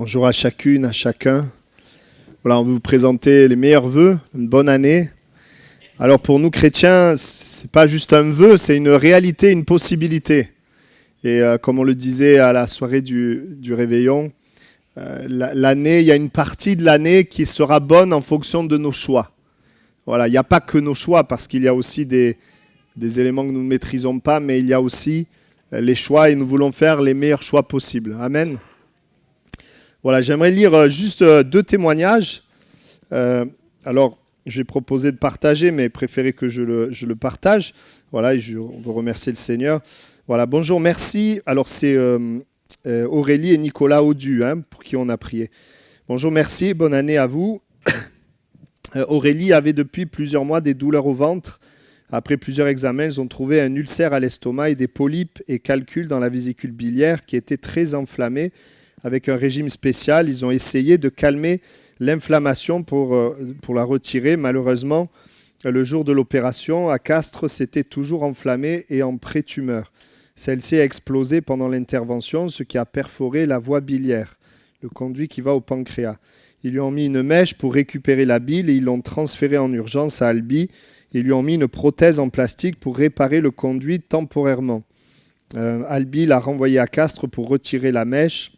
Bonjour à chacune, à chacun. Voilà, on veut vous présenter les meilleurs vœux, une bonne année. Alors pour nous chrétiens, c'est pas juste un vœu, c'est une réalité, une possibilité. Et comme on le disait à la soirée du réveillon, l'année, il y a une partie de l'année qui sera bonne en fonction de nos choix. Voilà, il n'y a pas que nos choix, parce qu'il y a aussi des éléments que nous ne maîtrisons pas, mais il y a aussi les choix et nous voulons faire les meilleurs choix possibles. Amen. Voilà, j'aimerais lire juste deux témoignages. Alors, j'ai proposé de partager, mais préféré que je le partage. Voilà, et on veut remercier le Seigneur. Voilà, bonjour, merci. Alors, c'est Aurélie et Nicolas Audu, pour qui on a prié. Bonjour, merci, bonne année à vous. Aurélie avait depuis plusieurs mois des douleurs au ventre. Après plusieurs examens, ils ont trouvé un ulcère à l'estomac et des polypes et calculs dans la vésicule biliaire qui étaient très enflammés. Avec un régime spécial, ils ont essayé de calmer l'inflammation pour la retirer. Malheureusement, le jour de l'opération, à Castres, c'était toujours enflammé et en pré-tumeur. Celle-ci a explosé pendant l'intervention, ce qui a perforé la voie biliaire, le conduit qui va au pancréas. Ils lui ont mis une mèche pour récupérer la bile et ils l'ont transféré en urgence à Albi. Ils lui ont mis une prothèse en plastique pour réparer le conduit temporairement. Albi l'a renvoyé à Castres pour retirer la mèche.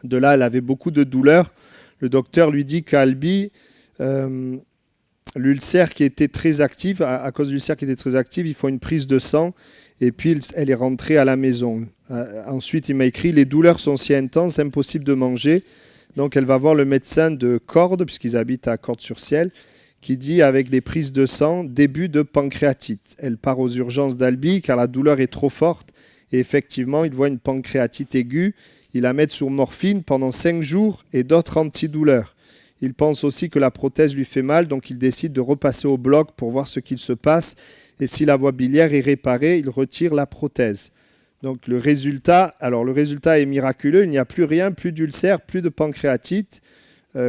De là, elle avait beaucoup de douleurs. Le docteur lui dit qu'à Albi, l'ulcère qui était très actif, à cause de l'ulcère qui était très actif, il faut une prise de sang. Et puis, elle est rentrée à la maison. Ensuite, il m'a écrit « Les douleurs sont si intenses, impossible de manger ». Donc, elle va voir le médecin de Cordes, puisqu'ils habitent à Cordes-sur-Ciel, qui dit avec des prises de sang, début de pancréatite. Elle part aux urgences d'Albi car la douleur est trop forte. Et effectivement, il voit une pancréatite aiguë. Ils la mettent sous morphine pendant 5 jours et d'autres antidouleurs. Il pense aussi que la prothèse lui fait mal, donc il décide de repasser au bloc pour voir ce qu'il se passe. Et si la voie biliaire est réparée, il retire la prothèse. Donc le résultat est miraculeux. Il n'y a plus rien, plus d'ulcère, plus de pancréatite.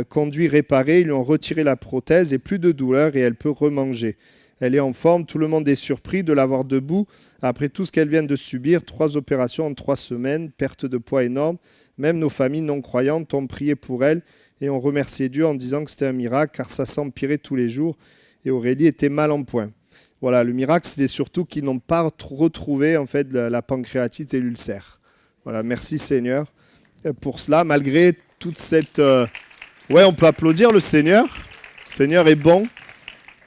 Conduit réparé, ils lui ont retiré la prothèse et plus de douleur et elle peut remanger. Elle est en forme, tout le monde est surpris de la voir debout après tout ce qu'elle vient de subir, 3 opérations en 3 semaines, perte de poids énorme. Même nos familles non-croyantes ont prié pour elle et ont remercié Dieu en disant que c'était un miracle car ça s'empirait tous les jours et Aurélie était mal en point. Voilà, le miracle, c'était surtout qu'ils n'ont pas retrouvé en fait la pancréatite et l'ulcère. Voilà, merci Seigneur pour cela, malgré toute cette... Ouais, on peut applaudir le Seigneur. Le Seigneur est bon.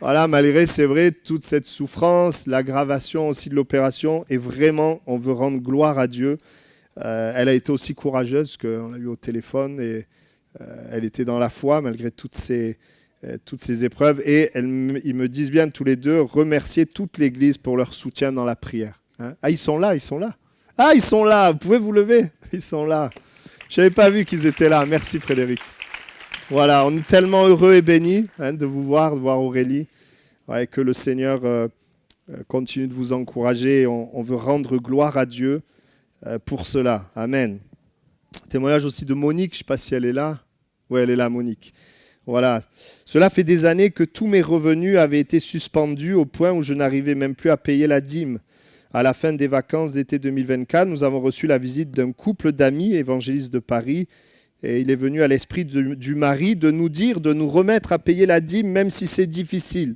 Voilà, malgré, c'est vrai, toute cette souffrance, l'aggravation aussi de l'opération, et vraiment, on veut rendre gloire à Dieu. Elle a été aussi courageuse, qu'on l'a eu au téléphone, et elle était dans la foi, malgré toutes ces épreuves. Et ils me disent bien tous les deux, remercier toute l'Église pour leur soutien dans la prière. Ah, ils sont là, ils sont là. Ah, ils sont là, vous pouvez vous lever. Ils sont là. Je n'avais pas vu qu'ils étaient là. Merci Frédéric. Voilà, on est tellement heureux et bénis de vous voir, de voir Aurélie. Ouais, que le Seigneur continue de vous encourager. Et on veut rendre gloire à Dieu pour cela. Amen. Témoignage aussi de Monique, je ne sais pas si elle est là. Oui, elle est là, Monique. Voilà. Cela fait des années que tous mes revenus avaient été suspendus au point où je n'arrivais même plus à payer la dîme. À la fin des vacances d'été 2024, nous avons reçu la visite d'un couple d'amis évangélistes de Paris. Et il est venu à l'esprit du mari de nous dire de nous remettre à payer la dîme même si c'est difficile.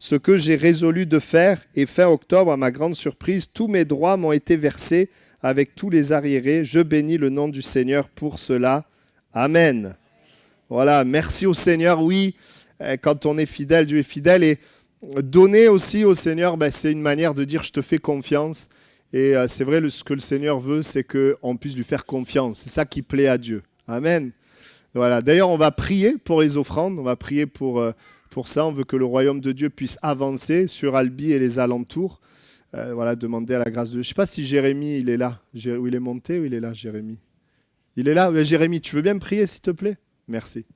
Ce que j'ai résolu de faire, et fin octobre, à ma grande surprise, tous mes droits m'ont été versés avec tous les arriérés. Je bénis le nom du Seigneur pour cela. Amen. Voilà, merci au Seigneur. Oui, quand on est fidèle, Dieu est fidèle. Et donner aussi au Seigneur, c'est une manière de dire je te fais confiance. Et c'est vrai, ce que le Seigneur veut, c'est qu'on puisse lui faire confiance. C'est ça qui plaît à Dieu. Amen. Voilà. D'ailleurs, on va prier pour les offrandes. On va prier pour ça. On veut que le royaume de Dieu puisse avancer sur Albi et les alentours. Voilà, demander à la grâce de Dieu. Je ne sais pas si Jérémie, il est là. Où il est monté ou il est là, Jérémie? Il est là. Jérémie, tu veux bien me prier, s'il te plaît? Merci.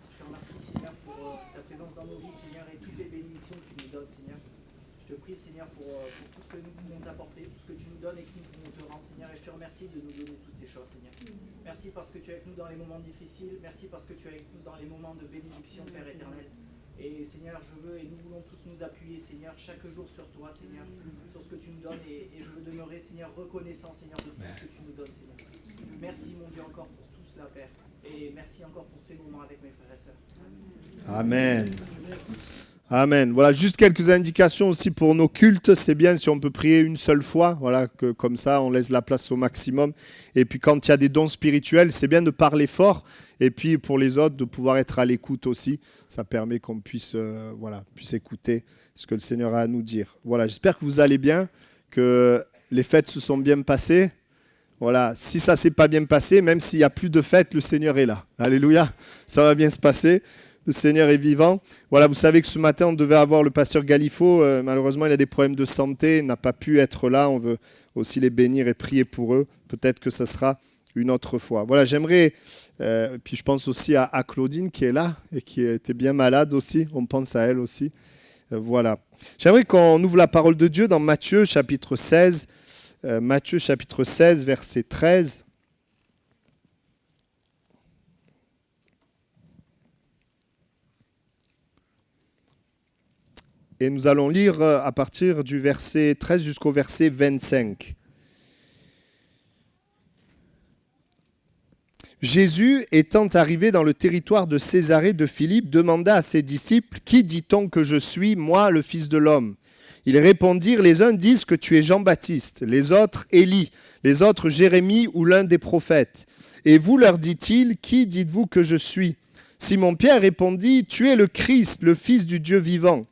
Je te remercie, Seigneur, pour ta présence dans nos vies, Seigneur, et toutes les bénédictions que tu nous donnes, Seigneur. Je te prie, Seigneur, pour tout ce que nous pouvons t'apporter, tout ce que tu nous donnes et que nous pouvons te rendre, Seigneur. Et je te remercie de nous donner toutes ces choses, Seigneur. Merci parce que tu es avec nous dans les moments difficiles. Merci parce que tu es avec nous dans les moments de bénédiction, Père éternel. Et Seigneur, je veux et nous voulons tous nous appuyer, Seigneur, chaque jour sur toi, Seigneur, sur ce que tu nous donnes. Et je veux demeurer, Seigneur, reconnaissant, Seigneur, de tout ce que tu nous donnes, Seigneur. Merci, mon Dieu, encore pour tout cela, Père. Et merci encore pour ces moments avec mes frères et sœurs. Amen. Amen. Voilà, juste quelques indications aussi pour nos cultes. C'est bien si on peut prier une seule fois, voilà, que comme ça, on laisse la place au maximum. Et puis quand il y a des dons spirituels, c'est bien de parler fort. Et puis pour les autres, de pouvoir être à l'écoute aussi. Ça permet qu'on puisse écouter ce que le Seigneur a à nous dire. Voilà, j'espère que vous allez bien, que les fêtes se sont bien passées. Voilà, si ça ne s'est pas bien passé, même s'il n'y a plus de fêtes, le Seigneur est là. Alléluia, ça va bien se passer. Le Seigneur est vivant. Voilà, vous savez que ce matin, on devait avoir le pasteur Galifo. Malheureusement, il a des problèmes de santé. Il n'a pas pu être là. On veut aussi les bénir et prier pour eux. Peut-être que ça sera une autre fois. Voilà, j'aimerais... puis je pense aussi à Claudine qui est là et qui était bien malade aussi. On pense à elle aussi. Voilà. J'aimerais qu'on ouvre la parole de Dieu dans Matthieu chapitre 16. Matthieu chapitre 16, verset 13. Et nous allons lire à partir du verset 13 jusqu'au verset 25. Jésus, étant arrivé dans le territoire de Césarée de Philippe, demanda à ses disciples « Qui dit-on que je suis, moi, le Fils de l'homme ?» Ils répondirent « Les uns disent que tu es Jean-Baptiste, les autres Élie, les autres Jérémie ou l'un des prophètes. Et vous, leur dit-il, qui dites-vous que je suis ?» Simon-Pierre répondit « Tu es le Christ, le Fils du Dieu vivant. »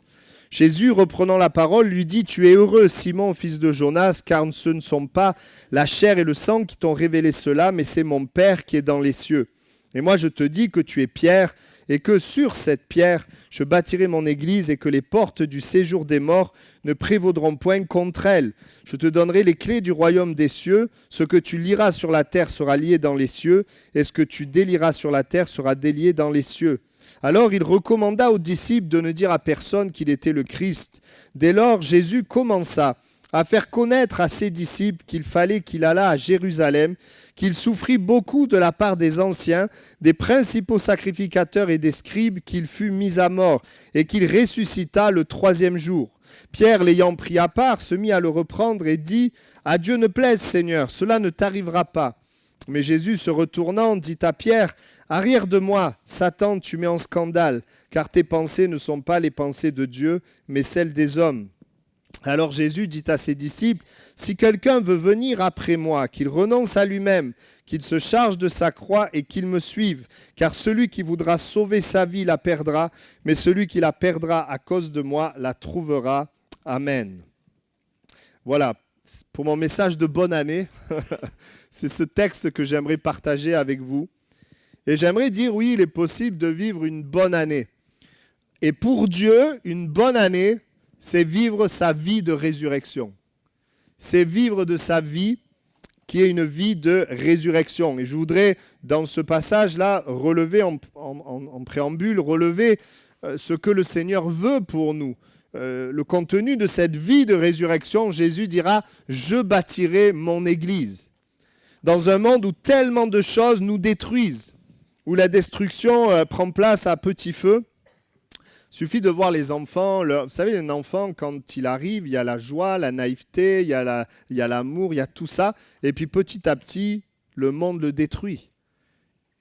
Jésus, reprenant la parole, lui dit « Tu es heureux, Simon, fils de Jonas, car ce ne sont pas la chair et le sang qui t'ont révélé cela, mais c'est mon Père qui est dans les cieux. Et moi je te dis que tu es Pierre, et que sur cette pierre je bâtirai mon église, et que les portes du séjour des morts ne prévaudront point contre elle. Je te donnerai les clés du royaume des cieux. Ce que tu lieras sur la terre sera lié dans les cieux, et ce que tu délieras sur la terre sera délié dans les cieux. » Alors il recommanda aux disciples de ne dire à personne qu'il était le Christ. Dès lors, Jésus commença à faire connaître à ses disciples qu'il fallait qu'il allât à Jérusalem, qu'il souffrit beaucoup de la part des anciens, des principaux sacrificateurs et des scribes, qu'il fut mis à mort et qu'il ressuscita le 3e jour. Pierre, l'ayant pris à part, se mit à le reprendre et dit « À Dieu ne plaise, Seigneur, cela ne t'arrivera pas. » Mais Jésus, se retournant, dit à Pierre « Arrière de moi, Satan, tu mets en scandale, car tes pensées ne sont pas les pensées de Dieu, mais celles des hommes. » Alors Jésus dit à ses disciples « Si quelqu'un veut venir après moi, qu'il renonce à lui-même, qu'il se charge de sa croix et qu'il me suive, car celui qui voudra sauver sa vie la perdra, mais celui qui la perdra à cause de moi la trouvera. Amen. » Voilà, pour mon message de bonne année, c'est ce texte que j'aimerais partager avec vous. Et j'aimerais dire, oui, il est possible de vivre une bonne année. Et pour Dieu, une bonne année, c'est vivre sa vie de résurrection. C'est vivre de sa vie qui est une vie de résurrection. Et je voudrais, dans ce passage-là, relever en préambule, relever ce que le Seigneur veut pour nous. Le contenu de cette vie de résurrection, Jésus dira « Je bâtirai mon Église ». Dans un monde où tellement de choses nous détruisent, où la destruction prend place à petit feu, il suffit de voir les enfants. Vous savez, un enfant, quand il arrive, il y a la joie, la naïveté, il y a l'amour, il y a tout ça. Et puis petit à petit, le monde le détruit.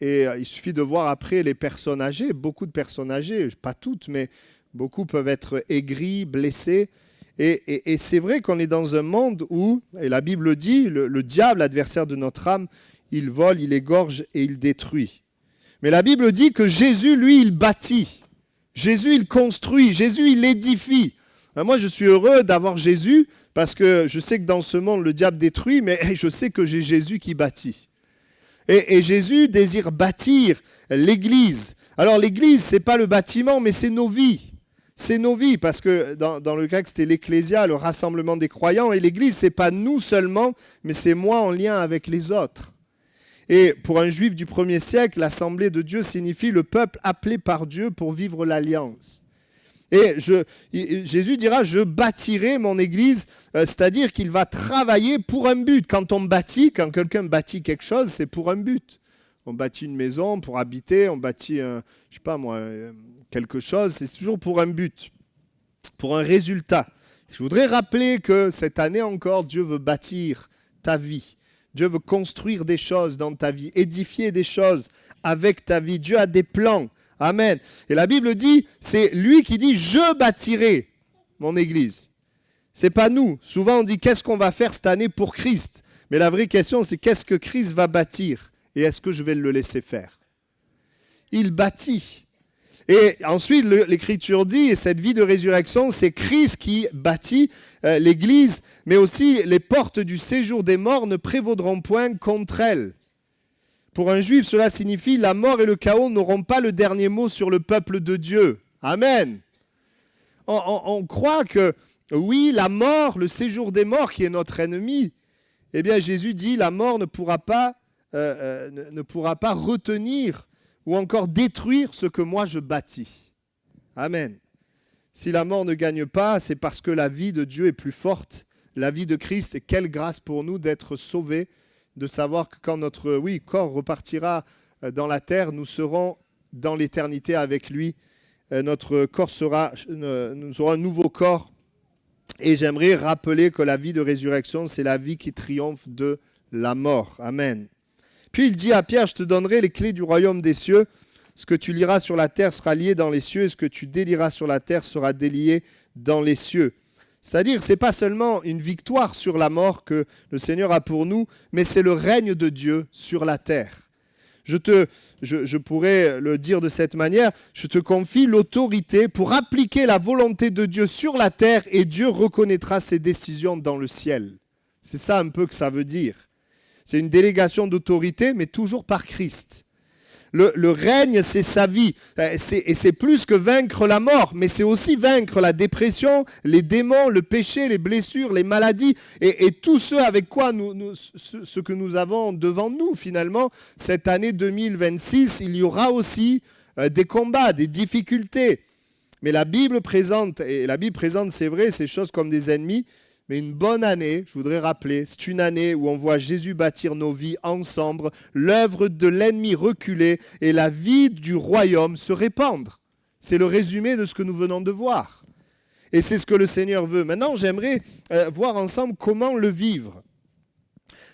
Et il suffit de voir après les personnes âgées, beaucoup de personnes âgées, pas toutes, mais beaucoup peuvent être aigries, blessées. Et c'est vrai qu'on est dans un monde où, et la Bible dit, le diable, l'adversaire de notre âme, il vole, il égorge et il détruit. Mais la Bible dit que Jésus, lui, il bâtit. Jésus, il construit. Jésus, il édifie. Moi, je suis heureux d'avoir Jésus parce que je sais que dans ce monde, le diable détruit, mais je sais que j'ai Jésus qui bâtit. Et Jésus désire bâtir l'Église. Alors, l'Église, ce n'est pas le bâtiment, mais c'est nos vies. C'est nos vies, parce que dans le grec, c'était l'Ecclésia, le rassemblement des croyants. Et l'Église, ce n'est pas nous seulement, mais c'est moi en lien avec les autres. Et pour un juif du 1er siècle, l'Assemblée de Dieu signifie le peuple appelé par Dieu pour vivre l'alliance. Et Jésus dira, je bâtirai mon Église, c'est-à-dire qu'il va travailler pour un but. Quand on bâtit, quand quelqu'un bâtit quelque chose, c'est pour un but. On bâtit une maison pour habiter, on bâtit, quelque chose, c'est toujours pour un but, pour un résultat. Je voudrais rappeler que cette année encore, Dieu veut bâtir ta vie. Dieu veut construire des choses dans ta vie, édifier des choses avec ta vie. Dieu a des plans. Amen. Et la Bible dit, c'est lui qui dit « Je bâtirai mon église ». Ce n'est pas nous. Souvent on dit « Qu'est-ce qu'on va faire cette année pour Christ ?» Mais la vraie question, c'est qu'est-ce que Christ va bâtir et est-ce que je vais le laisser faire? Il bâtit. Et ensuite, l'Écriture dit, et cette vie de résurrection, c'est Christ qui bâtit l'Église, mais aussi les portes du séjour des morts ne prévaudront point contre elle. Pour un juif, cela signifie la mort et le chaos n'auront pas le dernier mot sur le peuple de Dieu. Amen. On croit que, oui, la mort, le séjour des morts qui est notre ennemi, eh bien Jésus dit la mort ne pourra pas retenir ou encore détruire ce que moi je bâtis. Amen. Si la mort ne gagne pas, c'est parce que la vie de Dieu est plus forte. La vie de Christ, et quelle grâce pour nous d'être sauvés, de savoir que quand notre corps repartira dans la terre, nous serons dans l'éternité avec lui. Notre corps nous aurons un nouveau corps. Et j'aimerais rappeler que la vie de résurrection, c'est la vie qui triomphe de la mort. Amen. Puis il dit à Pierre, je te donnerai les clés du royaume des cieux. Ce que tu liras sur la terre sera lié dans les cieux, et ce que tu délieras sur la terre sera délié dans les cieux. C'est-à-dire, ce n'est pas seulement une victoire sur la mort que le Seigneur a pour nous, mais c'est le règne de Dieu sur la terre. Je pourrais le dire de cette manière, je te confie l'autorité pour appliquer la volonté de Dieu sur la terre et Dieu reconnaîtra ses décisions dans le ciel. C'est ça un peu que ça veut dire. C'est une délégation d'autorité, mais toujours par Christ. Le règne, c'est sa vie. Et c'est plus que vaincre la mort, mais c'est aussi vaincre la dépression, les démons, le péché, les blessures, les maladies, et tout ce avec quoi ce que nous avons devant nous, finalement. Cette année 2026, il y aura aussi des combats, des difficultés. Mais la Bible présente, c'est vrai, ces choses comme des ennemis. Mais une bonne année, je voudrais rappeler, c'est une année où on voit Jésus bâtir nos vies ensemble, l'œuvre de l'ennemi reculer et la vie du royaume se répandre. C'est le résumé de ce que nous venons de voir. Et c'est ce que le Seigneur veut. Maintenant, j'aimerais voir ensemble comment le vivre.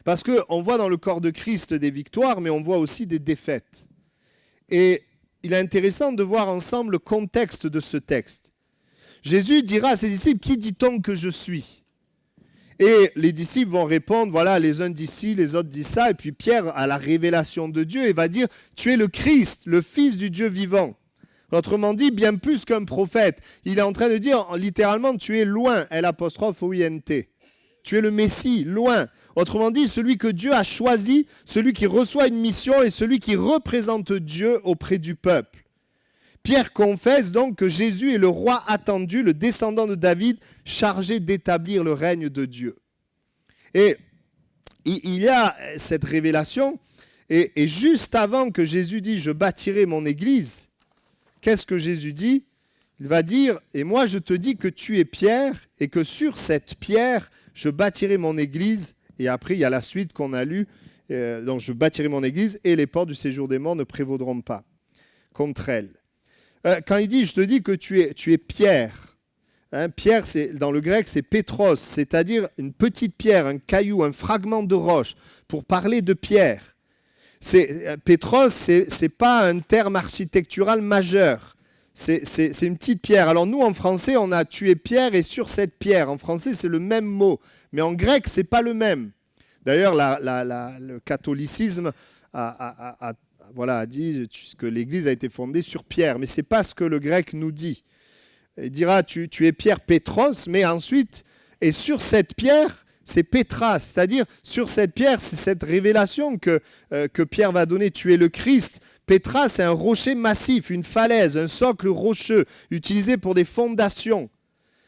Parce qu'on voit dans le corps de Christ des victoires, mais on voit aussi des défaites. Et il est intéressant de voir ensemble le contexte de ce texte. Jésus dira à ses disciples, « Qui dit-on que je suis ?» Et les disciples vont répondre, voilà, les uns disent ci, les autres disent ça. Et puis Pierre a la révélation de Dieu et va dire, tu es le Christ, le Fils du Dieu vivant. Autrement dit, bien plus qu'un prophète. Il est en train de dire, littéralement, tu es loin, L''O''I''N''T. Tu es le Messie, loin. Autrement dit, celui que Dieu a choisi, celui qui reçoit une mission et celui qui représente Dieu auprès du peuple. Pierre confesse donc que Jésus est le roi attendu, le descendant de David, chargé d'établir le règne de Dieu. Et il y a cette révélation, et juste avant que Jésus dise « Je bâtirai mon église », qu'est-ce que Jésus dit? Il va dire « Et moi je te dis que tu es Pierre, et que sur cette pierre, je bâtirai mon église. » Et après, il y a la suite qu'on a lue. Donc, je bâtirai mon église, et les portes du séjour des morts ne prévaudront pas contre elle. Quand il dit, je te dis que tu es Pierre. Hein, Pierre, dans le grec, c'est Pétros, c'est-à-dire une petite pierre, un caillou, un fragment de roche, pour parler de pierre. Pétros, ce n'est pas un terme architectural majeur. C'est une petite pierre. Alors nous, en français, on a tu es Pierre et sur cette pierre. En français, c'est le même mot. Mais en grec, ce n'est pas le même. D'ailleurs, le catholicisme a dit que l'Église a été fondée sur Pierre. Mais ce n'est pas ce que le grec nous dit. Il dira, tu es Pierre Pétros, mais ensuite, et sur cette pierre, c'est Pétra. C'est-à-dire, sur cette pierre, c'est cette révélation que Pierre va donner. Tu es le Christ. Pétra, c'est un rocher massif, une falaise, un socle rocheux, utilisé pour des fondations.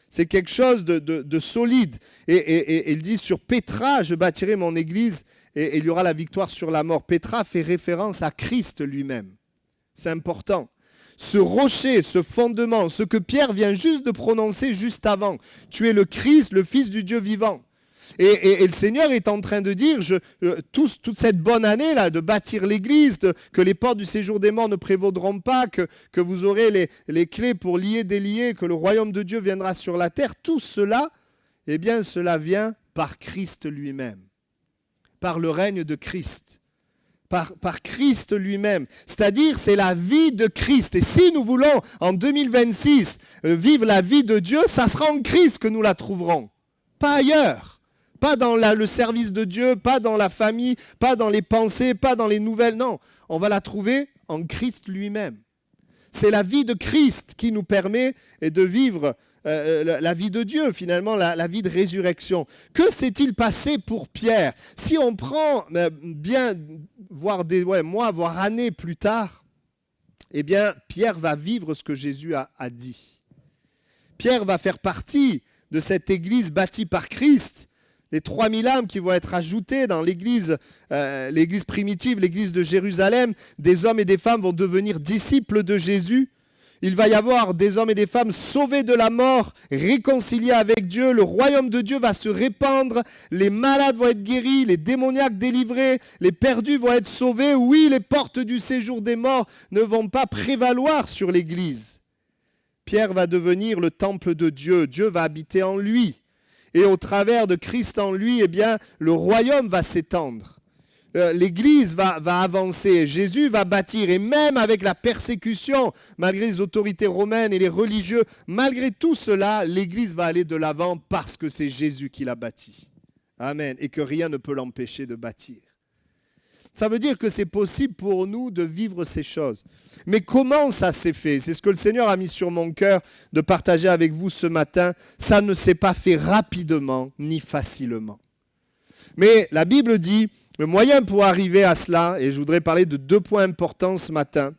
C'est quelque chose de solide. Et il dit, sur Pétra, je bâtirai mon Église, et il y aura la victoire sur la mort. Pétra fait référence à Christ lui-même. C'est important. Ce rocher, ce fondement, ce que Pierre vient juste de prononcer juste avant. Tu es le Christ, le Fils du Dieu vivant. Et le Seigneur est en train de dire, toute cette bonne année là, de bâtir l'Église, que les portes du séjour des morts ne prévaudront pas, que vous aurez les clés pour lier, délier, que le royaume de Dieu viendra sur la terre, tout cela, eh bien, cela vient par Christ lui-même. par le règne de Christ, par Christ lui-même. C'est-à-dire, c'est la vie de Christ. Et si nous voulons, en 2026, vivre la vie de Dieu, ça sera en Christ que nous la trouverons, pas ailleurs. Pas dans le service de Dieu, pas dans la famille, pas dans les pensées, pas dans les nouvelles. Non, on va la trouver en Christ lui-même. C'est la vie de Christ qui nous permet de vivre la vie de Dieu, finalement, la vie de résurrection. Que s'est-il passé pour Pierre? Si on prend bien, voire des mois, voire années plus tard, eh bien, Pierre va vivre ce que Jésus a dit. Pierre va faire partie de cette église bâtie par Christ. Les 3000 âmes qui vont être ajoutées dans l'église primitive, l'église de Jérusalem, des hommes et des femmes vont devenir disciples de Jésus. Il va y avoir des hommes et des femmes sauvés de la mort, réconciliés avec Dieu. Le royaume de Dieu va se répandre. Les malades vont être guéris, les démoniaques délivrés, les perdus vont être sauvés. Oui, les portes du séjour des morts ne vont pas prévaloir sur l'église. Pierre va devenir le temple de Dieu. Dieu va habiter en lui. Et au travers de Christ en lui, eh bien, le royaume va s'étendre. L'Église va avancer, Jésus va bâtir, et même avec la persécution, malgré les autorités romaines et les religieux, malgré tout cela, l'Église va aller de l'avant parce que c'est Jésus qui l'a bâti. Amen. Et que rien ne peut l'empêcher de bâtir. Ça veut dire que c'est possible pour nous de vivre ces choses. Mais comment ça s'est fait? C'est ce que le Seigneur a mis sur mon cœur de partager avec vous ce matin. Ça ne s'est pas fait rapidement ni facilement. Mais la Bible dit, le moyen pour arriver à cela, et je voudrais parler de 2 points importants ce matin,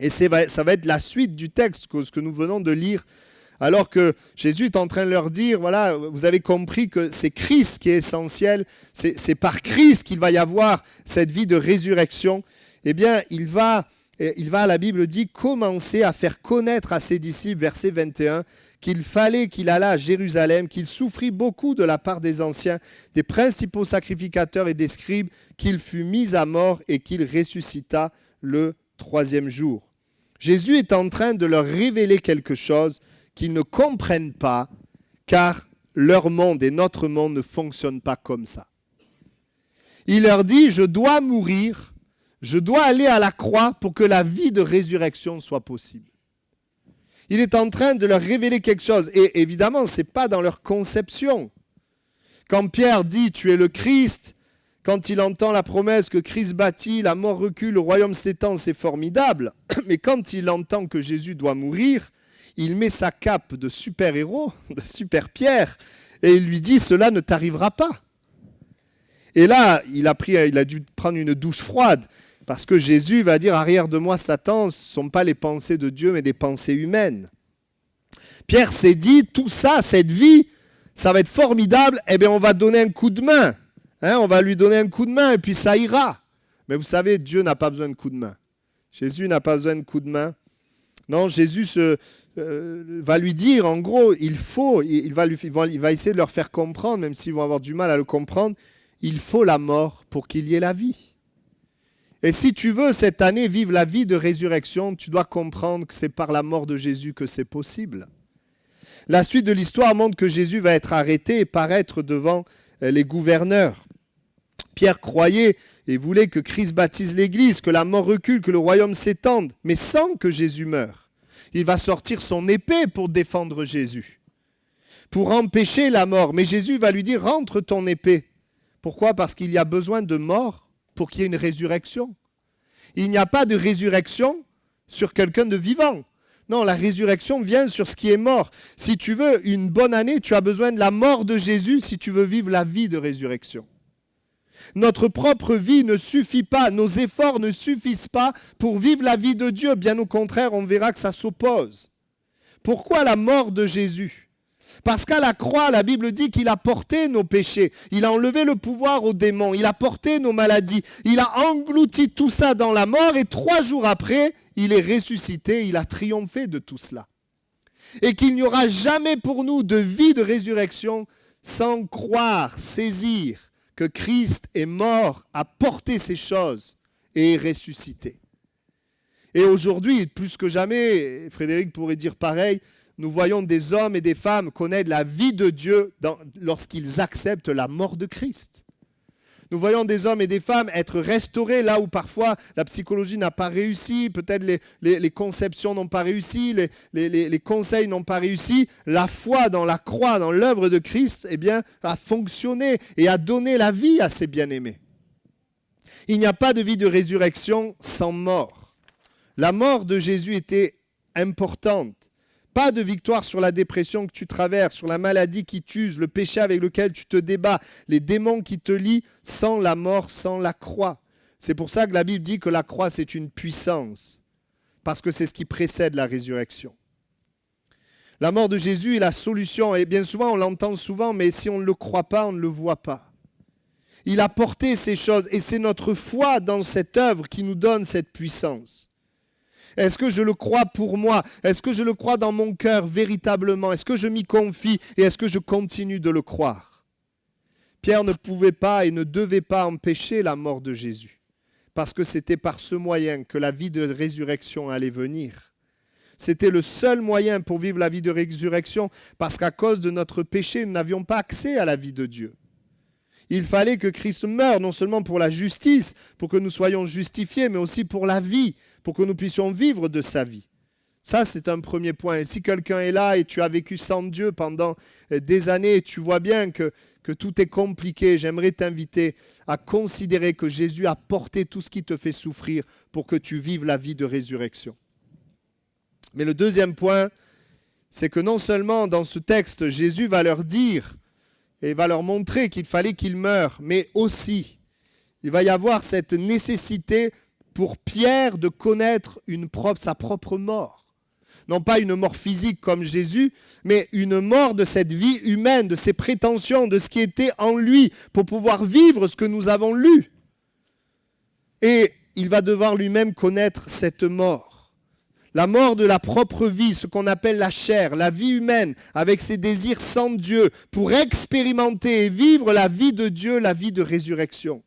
et ça va être la suite du texte, ce que nous venons de lire, alors que Jésus est en train de leur dire, voilà, vous avez compris que c'est Christ qui est essentiel, c'est par Christ qu'il va y avoir cette vie de résurrection. Eh bien, il va, la Bible dit, commencer à faire connaître à ses disciples, verset 21, qu'il fallait qu'il allât à Jérusalem, qu'il souffrit beaucoup de la part des anciens, des principaux sacrificateurs et des scribes, qu'il fut mis à mort et qu'il ressuscita le 3e jour. Jésus est en train de leur révéler quelque chose qu'ils ne comprennent pas, car leur monde et notre monde ne fonctionnent pas comme ça. Il leur dit, je dois mourir, je dois aller à la croix pour que la vie de résurrection soit possible. Il est en train de leur révéler quelque chose. Et évidemment, ce n'est pas dans leur conception. Quand Pierre dit « tu es le Christ », quand il entend la promesse que Christ bâtit, la mort recule, le royaume s'étend, c'est formidable. Mais quand il entend que Jésus doit mourir, il met sa cape de super-héros, de super-Pierre, et il lui dit « cela ne t'arrivera pas ». Et là, il a dû prendre une douche froide. Parce que Jésus va dire, arrière de moi, Satan, ce ne sont pas les pensées de Dieu, mais des pensées humaines. Pierre s'est dit, tout ça, cette vie, ça va être formidable, eh bien on va donner un coup de main. On va lui donner un coup de main et puis ça ira. Mais vous savez, Dieu n'a pas besoin de coup de main. Jésus n'a pas besoin de coup de main. Non, Jésus va lui dire, en gros, il va essayer de leur faire comprendre, même s'ils vont avoir du mal à le comprendre, il faut la mort pour qu'il y ait la vie. Et si tu veux cette année vivre la vie de résurrection, tu dois comprendre que c'est par la mort de Jésus que c'est possible. La suite de l'histoire montre que Jésus va être arrêté et paraître devant les gouverneurs. Pierre croyait et voulait que Christ baptise l'Église, que la mort recule, que le royaume s'étende, mais sans que Jésus meure. Il va sortir son épée pour défendre Jésus, pour empêcher la mort. Mais Jésus va lui dire, rentre ton épée. Pourquoi? Parce qu'il y a besoin de mort pour qu'il y ait une résurrection. Il n'y a pas de résurrection sur quelqu'un de vivant. Non, la résurrection vient sur ce qui est mort. Si tu veux une bonne année, tu as besoin de la mort de Jésus si tu veux vivre la vie de résurrection. Notre propre vie ne suffit pas, nos efforts ne suffisent pas pour vivre la vie de Dieu. Bien au contraire, on verra que ça s'oppose. Pourquoi la mort de Jésus ? Parce qu'à la croix, la Bible dit qu'il a porté nos péchés. Il a enlevé le pouvoir aux démons. Il a porté nos maladies. Il a englouti tout ça dans la mort. Et 3 jours après, il est ressuscité. Il a triomphé de tout cela. Et qu'il n'y aura jamais pour nous de vie de résurrection sans croire, saisir que Christ est mort, a porté ces choses et est ressuscité. Et aujourd'hui, plus que jamais, Frédéric pourrait dire pareil, nous voyons des hommes et des femmes connaître la vie de Dieu lorsqu'ils acceptent la mort de Christ. Nous voyons des hommes et des femmes être restaurés là où parfois la psychologie n'a pas réussi, peut-être les conceptions n'ont pas réussi, les conseils n'ont pas réussi. La foi dans la croix, dans l'œuvre de Christ, eh bien, a fonctionné et a donné la vie à ses bien-aimés. Il n'y a pas de vie de résurrection sans mort. La mort de Jésus était importante. Pas de victoire sur la dépression que tu traverses, sur la maladie qui t'use, le péché avec lequel tu te débats, les démons qui te lient, sans la mort, sans la croix. C'est pour ça que la Bible dit que la croix, c'est une puissance, parce que c'est ce qui précède la résurrection. La mort de Jésus est la solution, et bien souvent, on l'entend souvent, mais si on ne le croit pas, on ne le voit pas. Il a porté ces choses, et c'est notre foi dans cette œuvre qui nous donne cette puissance. Est-ce que je le crois pour moi? Est-ce que je le crois dans mon cœur véritablement? Est-ce que je m'y confie? Et est-ce que je continue de le croire? Pierre ne pouvait pas et ne devait pas empêcher la mort de Jésus, parce que c'était par ce moyen que la vie de résurrection allait venir. C'était le seul moyen pour vivre la vie de résurrection, parce qu'à cause de notre péché, nous n'avions pas accès à la vie de Dieu. Il fallait que Christ meure, non seulement pour la justice, pour que nous soyons justifiés, mais aussi pour la vie, pour que nous puissions vivre de sa vie. Ça, c'est un premier point. Et si quelqu'un est là et tu as vécu sans Dieu pendant des années et tu vois bien que tout est compliqué, j'aimerais t'inviter à considérer que Jésus a porté tout ce qui te fait souffrir pour que tu vives la vie de résurrection. Mais le deuxième point, c'est que non seulement dans ce texte, Jésus va leur dire et va leur montrer qu'il fallait qu'ils meurent, mais aussi, il va y avoir cette nécessité pour Pierre de connaître sa propre mort. Non pas une mort physique comme Jésus, mais une mort de cette vie humaine, de ses prétentions, de ce qui était en lui, pour pouvoir vivre ce que nous avons lu. Et il va devoir lui-même connaître cette mort. La mort de la propre vie, ce qu'on appelle la chair, la vie humaine, avec ses désirs sans Dieu, pour expérimenter et vivre la vie de Dieu, la vie de résurrection.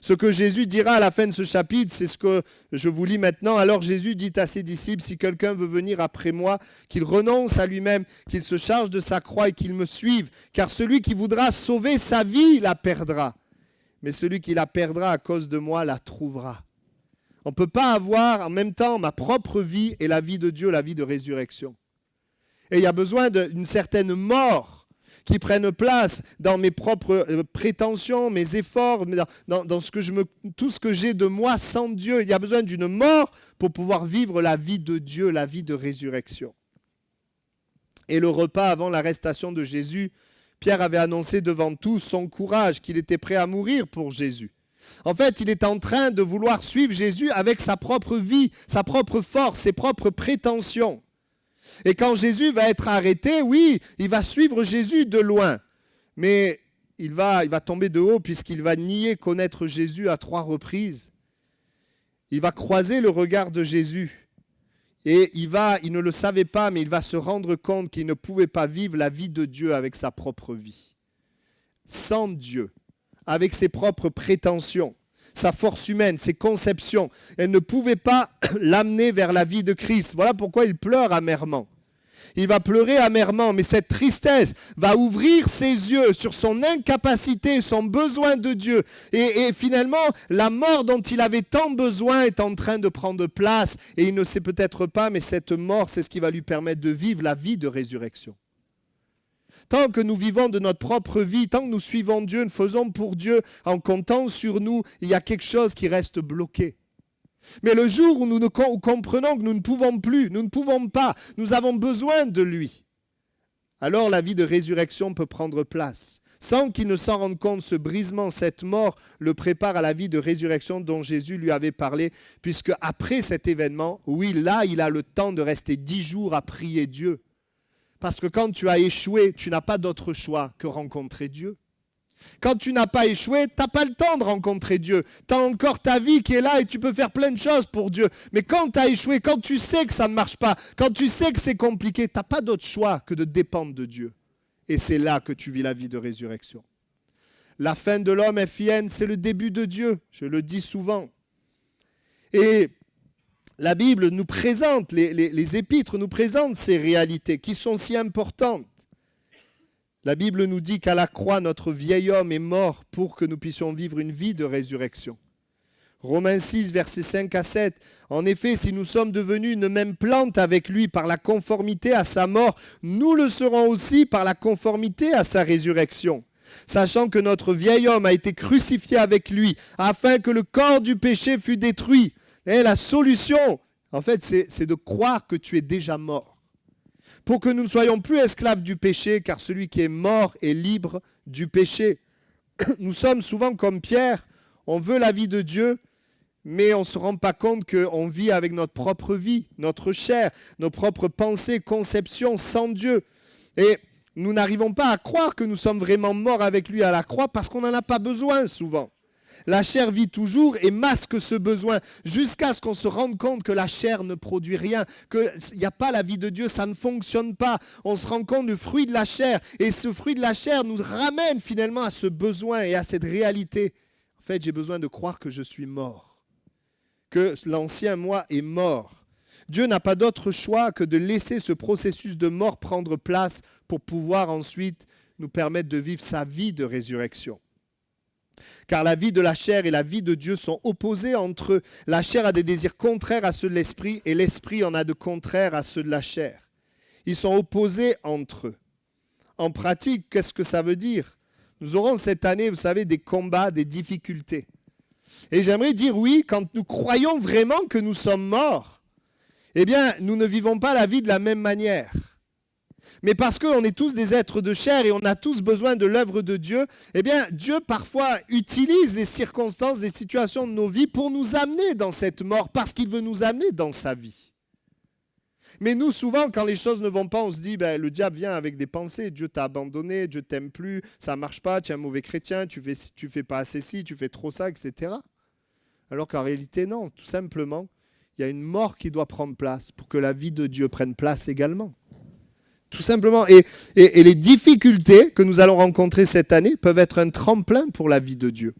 Ce que Jésus dira à la fin de ce chapitre, c'est ce que je vous lis maintenant. Alors Jésus dit à ses disciples, si quelqu'un veut venir après moi, qu'il renonce à lui-même, qu'il se charge de sa croix et qu'il me suive. Car celui qui voudra sauver sa vie la perdra. Mais celui qui la perdra à cause de moi la trouvera. On ne peut pas avoir en même temps ma propre vie et la vie de Dieu, la vie de résurrection. Et il y a besoin d'une certaine mort qui prenne place dans mes propres prétentions, mes efforts, dans tout ce que j'ai de moi sans Dieu. Il y a besoin d'une mort pour pouvoir vivre la vie de Dieu, la vie de résurrection. Et le repas avant l'arrestation de Jésus, Pierre avait annoncé devant tous son courage, qu'il était prêt à mourir pour Jésus. En fait, il est en train de vouloir suivre Jésus avec sa propre vie, sa propre force, ses propres prétentions. Et quand Jésus va être arrêté, oui, il va suivre Jésus de loin. Mais il va tomber de haut puisqu'il va nier connaître Jésus à 3 reprises. Il va croiser le regard de Jésus. Et il ne le savait pas, mais il va se rendre compte qu'il ne pouvait pas vivre la vie de Dieu avec sa propre vie. Sans Dieu. Avec ses propres prétentions, sa force humaine, ses conceptions. Elle ne pouvait pas l'amener vers la vie de Christ. Voilà pourquoi il pleure amèrement. Il va pleurer amèrement, mais cette tristesse va ouvrir ses yeux sur son incapacité, son besoin de Dieu. Et finalement, la mort dont il avait tant besoin est en train de prendre place. Et il ne sait peut-être pas, mais cette mort, c'est ce qui va lui permettre de vivre la vie de résurrection. Tant que nous vivons de notre propre vie, tant que nous suivons Dieu, nous faisons pour Dieu, en comptant sur nous, il y a quelque chose qui reste bloqué. Mais le jour où nous comprenons que nous ne pouvons plus, nous ne pouvons pas, nous avons besoin de lui, alors la vie de résurrection peut prendre place. Sans qu'il ne s'en rende compte, ce brisement, cette mort, le prépare à la vie de résurrection dont Jésus lui avait parlé, puisque après cet événement, oui, là, il a le temps de rester 10 jours à prier Dieu. Parce que quand tu as échoué, tu n'as pas d'autre choix que rencontrer Dieu. Quand tu n'as pas échoué, tu n'as pas le temps de rencontrer Dieu. Tu as encore ta vie qui est là et tu peux faire plein de choses pour Dieu. Mais quand tu as échoué, quand tu sais que ça ne marche pas, quand tu sais que c'est compliqué, tu n'as pas d'autre choix que de dépendre de Dieu. Et c'est là que tu vis la vie de résurrection. La fin de l'homme, FIN, c'est le début de Dieu. Je le dis souvent. Et la Bible nous présente, les épîtres nous présentent ces réalités qui sont si importantes. La Bible nous dit qu'à la croix, notre vieil homme est mort pour que nous puissions vivre une vie de résurrection. Romains 6, versets 5 à 7. En effet, si nous sommes devenus une même plante avec lui par la conformité à sa mort, nous le serons aussi par la conformité à sa résurrection. Sachant que notre vieil homme a été crucifié avec lui, afin que le corps du péché fût détruit. Et la solution, en fait, c'est de croire que tu es déjà mort. Pour que nous ne soyons plus esclaves du péché, car celui qui est mort est libre du péché. Nous sommes souvent comme Pierre, on veut la vie de Dieu, mais on ne se rend pas compte qu'on vit avec notre propre vie, notre chair, nos propres pensées, conceptions sans Dieu. Et nous n'arrivons pas à croire que nous sommes vraiment morts avec lui à la croix parce qu'on n'en a pas besoin souvent. La chair vit toujours et masque ce besoin jusqu'à ce qu'on se rende compte que la chair ne produit rien, qu'il n'y a pas la vie de Dieu, ça ne fonctionne pas. On se rend compte du fruit de la chair et ce fruit de la chair nous ramène finalement à ce besoin et à cette réalité. En fait, j'ai besoin de croire que je suis mort, que l'ancien moi est mort. Dieu n'a pas d'autre choix que de laisser ce processus de mort prendre place pour pouvoir ensuite nous permettre de vivre sa vie de résurrection. Car la vie de la chair et la vie de Dieu sont opposées entre eux. La chair a des désirs contraires à ceux de l'esprit et l'esprit en a de contraires à ceux de la chair. Ils sont opposés entre eux. En pratique, qu'est-ce que ça veut dire ? Nous aurons cette année, vous savez, des combats, des difficultés. Et j'aimerais dire oui, quand nous croyons vraiment que nous sommes morts, eh bien, nous ne vivons pas la vie de la même manière. Mais parce qu'on est tous des êtres de chair et on a tous besoin de l'œuvre de Dieu, eh bien, Dieu parfois utilise les circonstances, les situations de nos vies pour nous amener dans cette mort, parce qu'il veut nous amener dans sa vie. Mais nous, souvent, quand les choses ne vont pas, on se dit, le diable vient avec des pensées, Dieu t'a abandonné, Dieu t'aime plus, ça ne marche pas, tu es un mauvais chrétien, tu fais pas assez ci, tu fais trop ça, etc. Alors qu'en réalité, non, tout simplement, il y a une mort qui doit prendre place pour que la vie de Dieu prenne place également. Tout simplement. Et les difficultés que nous allons rencontrer cette année peuvent être un tremplin pour la vie de Dieu.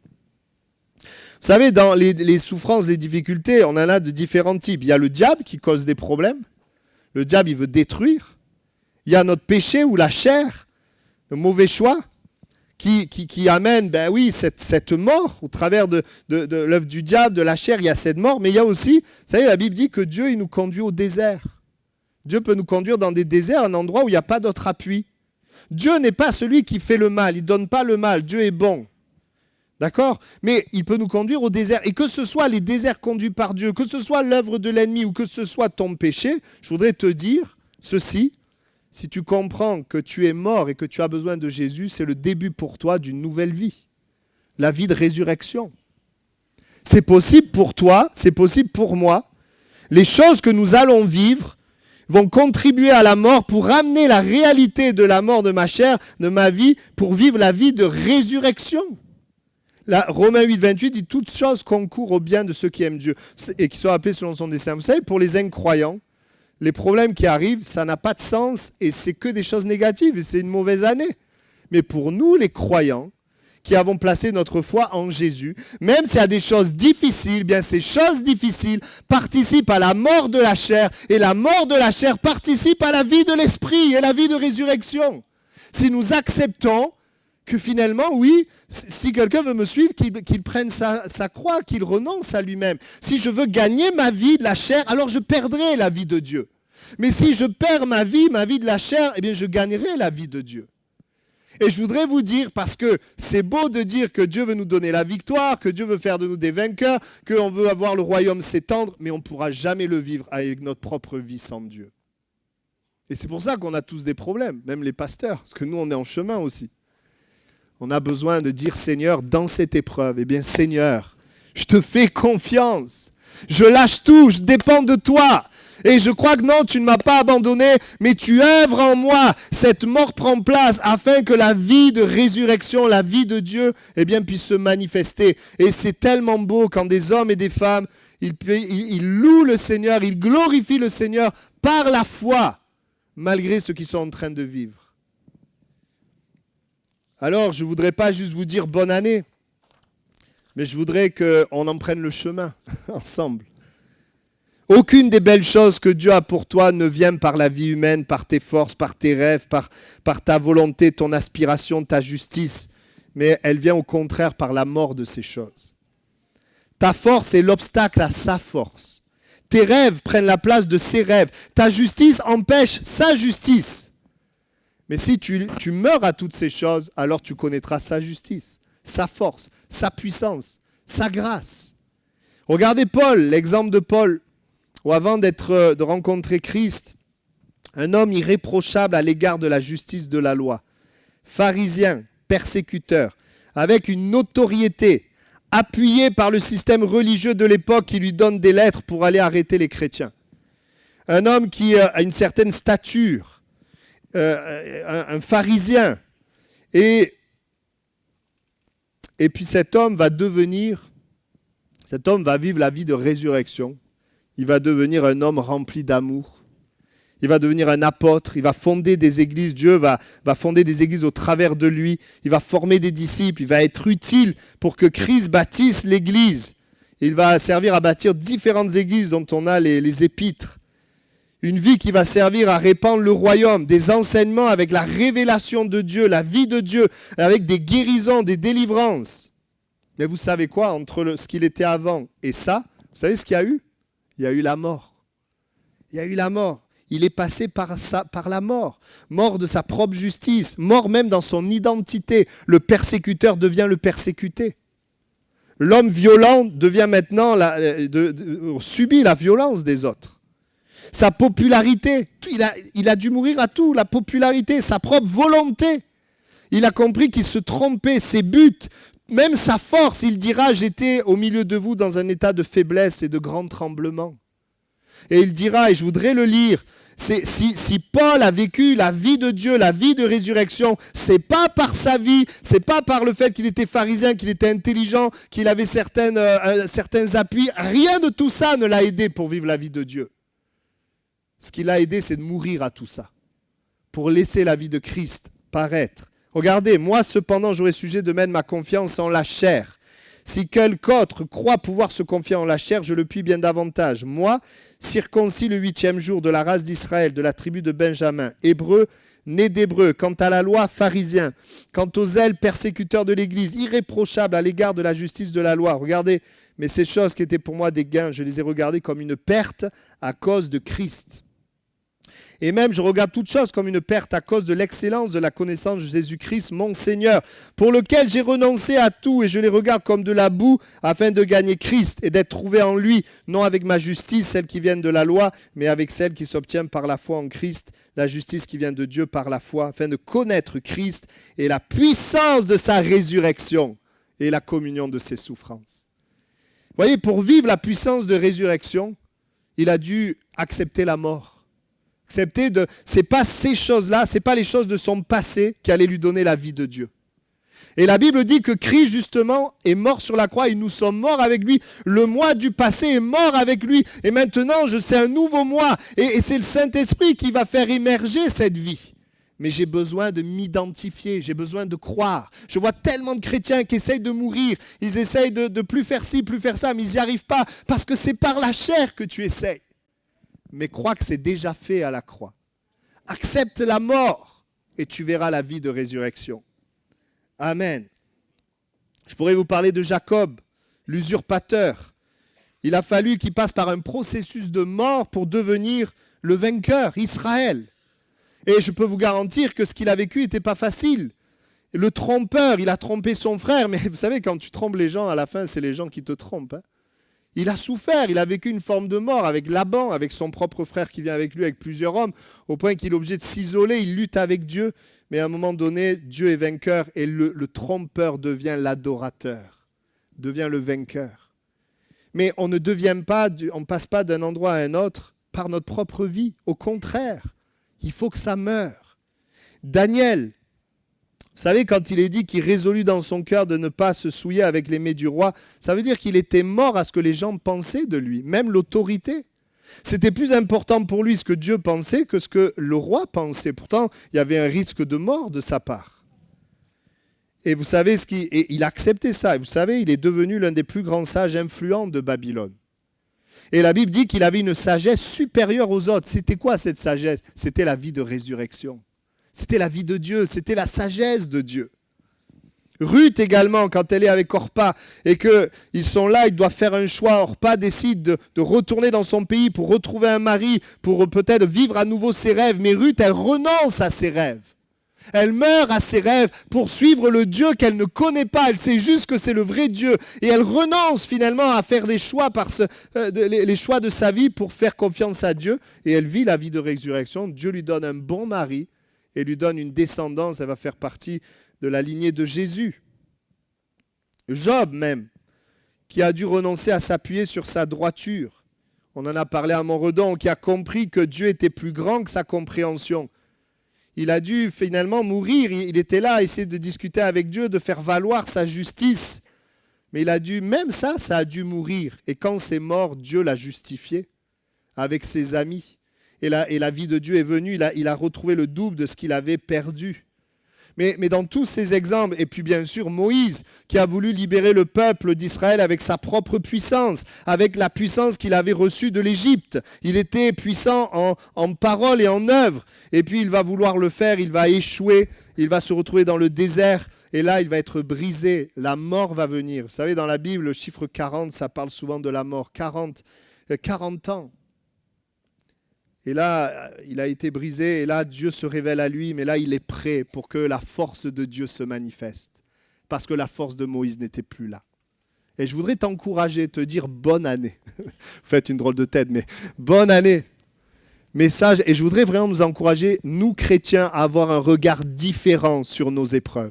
Vous savez, dans les souffrances, les difficultés, on en a de différents types. Il y a le diable qui cause des problèmes. Le diable, il veut détruire. Il y a notre péché ou la chair, le mauvais choix, qui amène cette mort au travers de l'œuvre du diable, de la chair. Il y a cette mort. Mais il y a aussi, vous savez, la Bible dit que Dieu, il nous conduit au désert. Dieu peut nous conduire dans des déserts, un endroit où il n'y a pas d'autre appui. Dieu n'est pas celui qui fait le mal, il ne donne pas le mal, Dieu est bon. D'accord ? Mais il peut nous conduire au désert. Et que ce soit les déserts conduits par Dieu, que ce soit l'œuvre de l'ennemi ou que ce soit ton péché, je voudrais te dire ceci, si tu comprends que tu es mort et que tu as besoin de Jésus, c'est le début pour toi d'une nouvelle vie, la vie de résurrection. C'est possible pour toi, c'est possible pour moi. Les choses que nous allons vivre vont contribuer à la mort pour ramener la réalité de la mort de ma chair, de ma vie, pour vivre la vie de résurrection. Romains 8, 28 dit « Toutes choses concourent au bien de ceux qui aiment Dieu et qui sont appelés selon son dessein ». Vous savez, pour les incroyants, les problèmes qui arrivent, ça n'a pas de sens et c'est que des choses négatives et c'est une mauvaise année. Mais pour nous, les croyants, qui avons placé notre foi en Jésus, même s'il y a des choses difficiles, bien ces choses difficiles participent à la mort de la chair, et la mort de la chair participe à la vie de l'esprit et la vie de résurrection. Si nous acceptons que finalement, oui, si quelqu'un veut me suivre, qu'il prenne sa croix, qu'il renonce à lui-même. Si je veux gagner ma vie de la chair, alors je perdrai la vie de Dieu. Mais si je perds ma vie de la chair, eh bien je gagnerai la vie de Dieu. Et je voudrais vous dire, parce que c'est beau de dire que Dieu veut nous donner la victoire, que Dieu veut faire de nous des vainqueurs, qu'on veut avoir le royaume s'étendre, mais on ne pourra jamais le vivre avec notre propre vie sans Dieu. Et c'est pour ça qu'on a tous des problèmes, même les pasteurs, parce que nous, on est en chemin aussi. On a besoin de dire, Seigneur, dans cette épreuve, eh bien, Seigneur, je te fais confiance. Je lâche tout, je dépends de toi. Et je crois que non, tu ne m'as pas abandonné, mais tu œuvres en moi. Cette mort prend place afin que la vie de résurrection, la vie de Dieu, eh bien, puisse se manifester. Et c'est tellement beau quand des hommes et des femmes, ils louent le Seigneur, ils glorifient le Seigneur par la foi, malgré ce qu'ils sont en train de vivre. Alors, je ne voudrais pas juste vous dire bonne année, mais je voudrais qu'on en prenne le chemin ensemble. Aucune des belles choses que Dieu a pour toi ne vient par la vie humaine, par tes forces, par tes rêves, par ta volonté, ton aspiration, ta justice. Mais elle vient au contraire par la mort de ces choses. Ta force est l'obstacle à sa force. Tes rêves prennent la place de ses rêves. Ta justice empêche sa justice. Mais si tu meurs à toutes ces choses, alors tu connaîtras sa justice, sa force, sa puissance, sa grâce. Regardez Paul, l'exemple de Paul, où avant de rencontrer Christ, un homme irréprochable à l'égard de la justice de la loi, pharisien, persécuteur, avec une notoriété, appuyé par le système religieux de l'époque qui lui donne des lettres pour aller arrêter les chrétiens. Un homme qui a une certaine stature, un pharisien. Et puis cet homme va vivre la vie de résurrection. Il va devenir un homme rempli d'amour. Il va devenir un apôtre, il va fonder des églises, Dieu va fonder des églises au travers de lui, il va former des disciples, il va être utile pour que Christ bâtisse l'église. Il va servir à bâtir différentes églises dont on a les épîtres. Une vie qui va servir à répandre le royaume, des enseignements avec la révélation de Dieu, la vie de Dieu, avec des guérisons, des délivrances. Mais vous savez quoi, entre ce qu'il était avant et ça, vous savez ce qu'il y a eu ? Il y a eu la mort. Il y a eu la mort. Il est passé par la mort. Mort de sa propre justice. Mort même dans son identité. Le persécuteur devient le persécuté. L'homme violent devient maintenant, subit la violence des autres. Sa popularité, il a dû mourir à tout. La popularité, sa propre volonté. Il a compris qu'il se trompait, ses buts, même sa force. Il dira, j'étais au milieu de vous dans un état de faiblesse et de grand tremblement. Et il dira, et je voudrais le lire, si Paul a vécu la vie de Dieu, la vie de résurrection, c'est pas par sa vie, c'est pas par le fait qu'il était pharisien, qu'il était intelligent, qu'il avait certains appuis. Rien de tout ça ne l'a aidé pour vivre la vie de Dieu. Ce qui l'a aidé, c'est de mourir à tout ça, pour laisser la vie de Christ paraître. Regardez, moi cependant, j'aurais sujet de mettre ma confiance en la chair. Si quelque autre croit pouvoir se confier en la chair, je le puis bien davantage. Moi, circoncis le 8e jour de la race d'Israël, de la tribu de Benjamin, hébreu, né d'hébreu, quant à la loi, pharisien, quant aux zèles persécuteurs de l'Église, irréprochable à l'égard de la justice de la loi. Regardez, mais ces choses qui étaient pour moi des gains, je les ai regardées comme une perte à cause de Christ. Et même, je regarde toutes choses comme une perte à cause de l'excellence de la connaissance de Jésus-Christ, mon Seigneur, pour lequel j'ai renoncé à tout et je les regarde comme de la boue afin de gagner Christ et d'être trouvé en lui, non avec ma justice, celle qui vient de la loi, mais avec celle qui s'obtient par la foi en Christ, la justice qui vient de Dieu par la foi, afin de connaître Christ et la puissance de sa résurrection et la communion de ses souffrances. Vous voyez, pour vivre la puissance de résurrection, il a dû accepter la mort. C'est pas ces choses-là, c'est pas les choses de son passé qui allaient lui donner la vie de Dieu. Et la Bible dit que Christ, justement, est mort sur la croix et nous sommes morts avec lui. Le moi du passé est mort avec lui. Et maintenant, c'est un nouveau moi. Et c'est le Saint-Esprit qui va faire émerger cette vie. Mais j'ai besoin de m'identifier, j'ai besoin de croire. Je vois tellement de chrétiens qui essayent de mourir. Ils essayent de plus faire ci, plus faire ça, mais ils n'y arrivent pas. Parce que c'est par la chair que tu essayes. Mais crois que c'est déjà fait à la croix. Accepte la mort et tu verras la vie de résurrection. Amen. Je pourrais vous parler de Jacob, l'usurpateur. Il a fallu qu'il passe par un processus de mort pour devenir le vainqueur, Israël. Et je peux vous garantir que ce qu'il a vécu n'était pas facile. Le trompeur, il a trompé son frère, mais vous savez, quand tu trompes les gens, à la fin, c'est les gens qui te trompent. Il a souffert, il a vécu une forme de mort avec Laban, avec son propre frère qui vient avec lui, avec plusieurs hommes, au point qu'il est obligé de s'isoler, il lutte avec Dieu, mais à un moment donné, Dieu est vainqueur et le trompeur devient l'adorateur, devient le vainqueur. Mais on ne passe pas d'un endroit à un autre par notre propre vie, au contraire, il faut que ça meure. Daniel, vous savez, quand il est dit qu'il résolut dans son cœur de ne pas se souiller avec les mets du roi, ça veut dire qu'il était mort à ce que les gens pensaient de lui, même l'autorité. C'était plus important pour lui ce que Dieu pensait que ce que le roi pensait. Pourtant, il y avait un risque de mort de sa part. Et vous savez, il a accepté ça. Et vous savez, il est devenu l'un des plus grands sages influents de Babylone. Et la Bible dit qu'il avait une sagesse supérieure aux autres. C'était quoi cette sagesse? C'était la vie de résurrection. C'était la vie de Dieu, c'était la sagesse de Dieu. Ruth également, quand elle est avec Orpa et qu'ils sont là, ils doivent faire un choix. Orpa décide de retourner dans son pays pour retrouver un mari, pour peut-être vivre à nouveau ses rêves. Mais Ruth, elle renonce à ses rêves. Elle meurt à ses rêves pour suivre le Dieu qu'elle ne connaît pas. Elle sait juste que c'est le vrai Dieu. Et elle renonce finalement à faire des choix, les choix de sa vie pour faire confiance à Dieu. Et elle vit la vie de résurrection. Dieu lui donne un bon mari et lui donne une descendance. Elle va faire partie de la lignée de Jésus. Job même, qui a dû renoncer à s'appuyer sur sa droiture. On en a parlé à Montredon, qui a compris que Dieu était plus grand que sa compréhension. Il a dû finalement mourir. Il était là à essayer de discuter avec Dieu, de faire valoir sa justice. Mais il a dû, même ça a dû mourir. Et quand c'est mort, Dieu l'a justifié avec ses amis. Et la vie de Dieu est venue. Il a retrouvé le double de ce qu'il avait perdu. Mais dans tous ces exemples, et puis bien sûr Moïse, qui a voulu libérer le peuple d'Israël avec sa propre puissance, avec la puissance qu'il avait reçue de l'Égypte. Il était puissant en parole et en œuvre. Et puis il va vouloir le faire, il va échouer, il va se retrouver dans le désert. Et là, il va être brisé, la mort va venir. Vous savez, dans la Bible, le chiffre 40, ça parle souvent de la mort. 40 ans. Et là, il a été brisé, et là, Dieu se révèle à lui, mais là, il est prêt pour que la force de Dieu se manifeste, parce que la force de Moïse n'était plus là. Et je voudrais t'encourager, te dire bonne année. Vous faites une drôle de tête, mais bonne année. Message, et je voudrais vraiment nous encourager, nous chrétiens, à avoir un regard différent sur nos épreuves,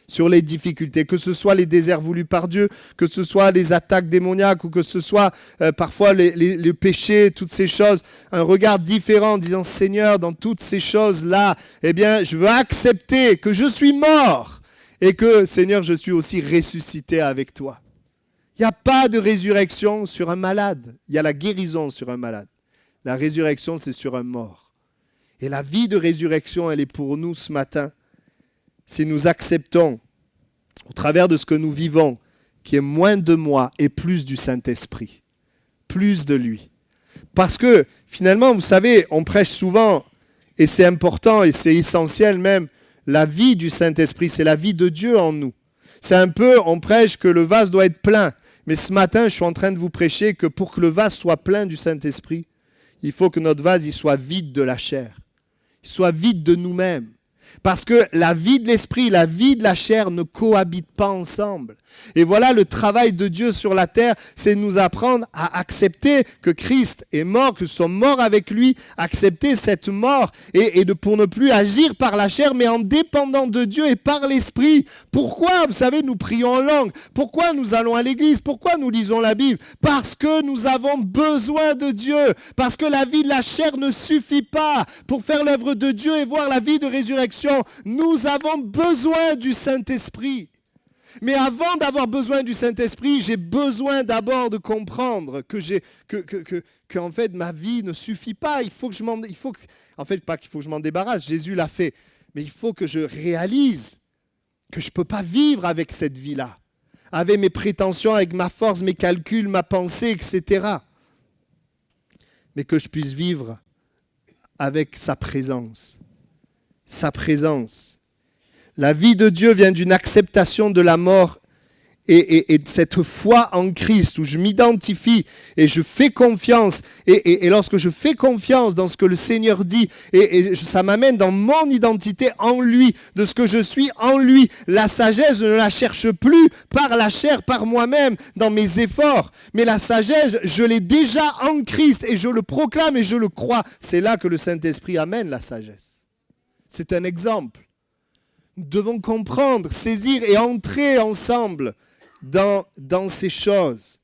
sur les difficultés, que ce soit les déserts voulus par Dieu, que ce soit les attaques démoniaques ou que ce soit parfois les péchés, toutes ces choses, un regard différent en disant Seigneur, dans toutes ces choses-là, eh bien, je veux accepter que je suis mort et que, Seigneur, je suis aussi ressuscité avec toi. Il n'y a pas de résurrection sur un malade, il y a la guérison sur un malade. La résurrection, c'est sur un mort. Et la vie de résurrection, elle est pour nous ce matin. Si nous acceptons, au travers de ce que nous vivons, qu'il y ait moins de moi et plus du Saint-Esprit, plus de lui. Parce que, finalement, vous savez, on prêche souvent, et c'est important, et c'est essentiel même, la vie du Saint-Esprit, c'est la vie de Dieu en nous. C'est un peu, on prêche que le vase doit être plein, mais ce matin, je suis en train de vous prêcher que pour que le vase soit plein du Saint-Esprit, il faut que notre vase il soit vide de la chair, il soit vide de nous-mêmes. Parce que la vie de l'esprit, la vie de la chair ne cohabitent pas ensemble. Et voilà le travail de Dieu sur la terre, c'est de nous apprendre à accepter que Christ est mort, que nous sommes morts avec lui, accepter cette mort et pour ne plus agir par la chair, mais en dépendant de Dieu et par l'esprit. Pourquoi, vous savez, nous prions en langue? Pourquoi nous allons à l'église? Pourquoi nous lisons la Bible? Parce que nous avons besoin de Dieu. Parce que la vie de la chair ne suffit pas pour faire l'œuvre de Dieu et voir la vie de résurrection. Nous avons besoin du Saint-Esprit. Mais avant d'avoir besoin du Saint-Esprit, j'ai besoin d'abord de comprendre que en fait, ma vie ne suffit pas. En fait, pas qu'il faut que je m'en débarrasse, Jésus l'a fait. Mais il faut que je réalise que je ne peux pas vivre avec cette vie-là, avec mes prétentions, avec ma force, mes calculs, ma pensée, etc. Mais que je puisse vivre avec sa présence. Sa présence. La vie de Dieu vient d'une acceptation de la mort et de cette foi en Christ où je m'identifie et je fais confiance. Et lorsque je fais confiance dans ce que le Seigneur dit, ça m'amène dans mon identité en lui, de ce que je suis en lui. La sagesse, je ne la cherche plus par la chair, par moi-même, dans mes efforts. Mais la sagesse, je l'ai déjà en Christ et je le proclame et je le crois. C'est là que le Saint-Esprit amène la sagesse. C'est un exemple. Nous devons comprendre, saisir et entrer ensemble dans ces choses.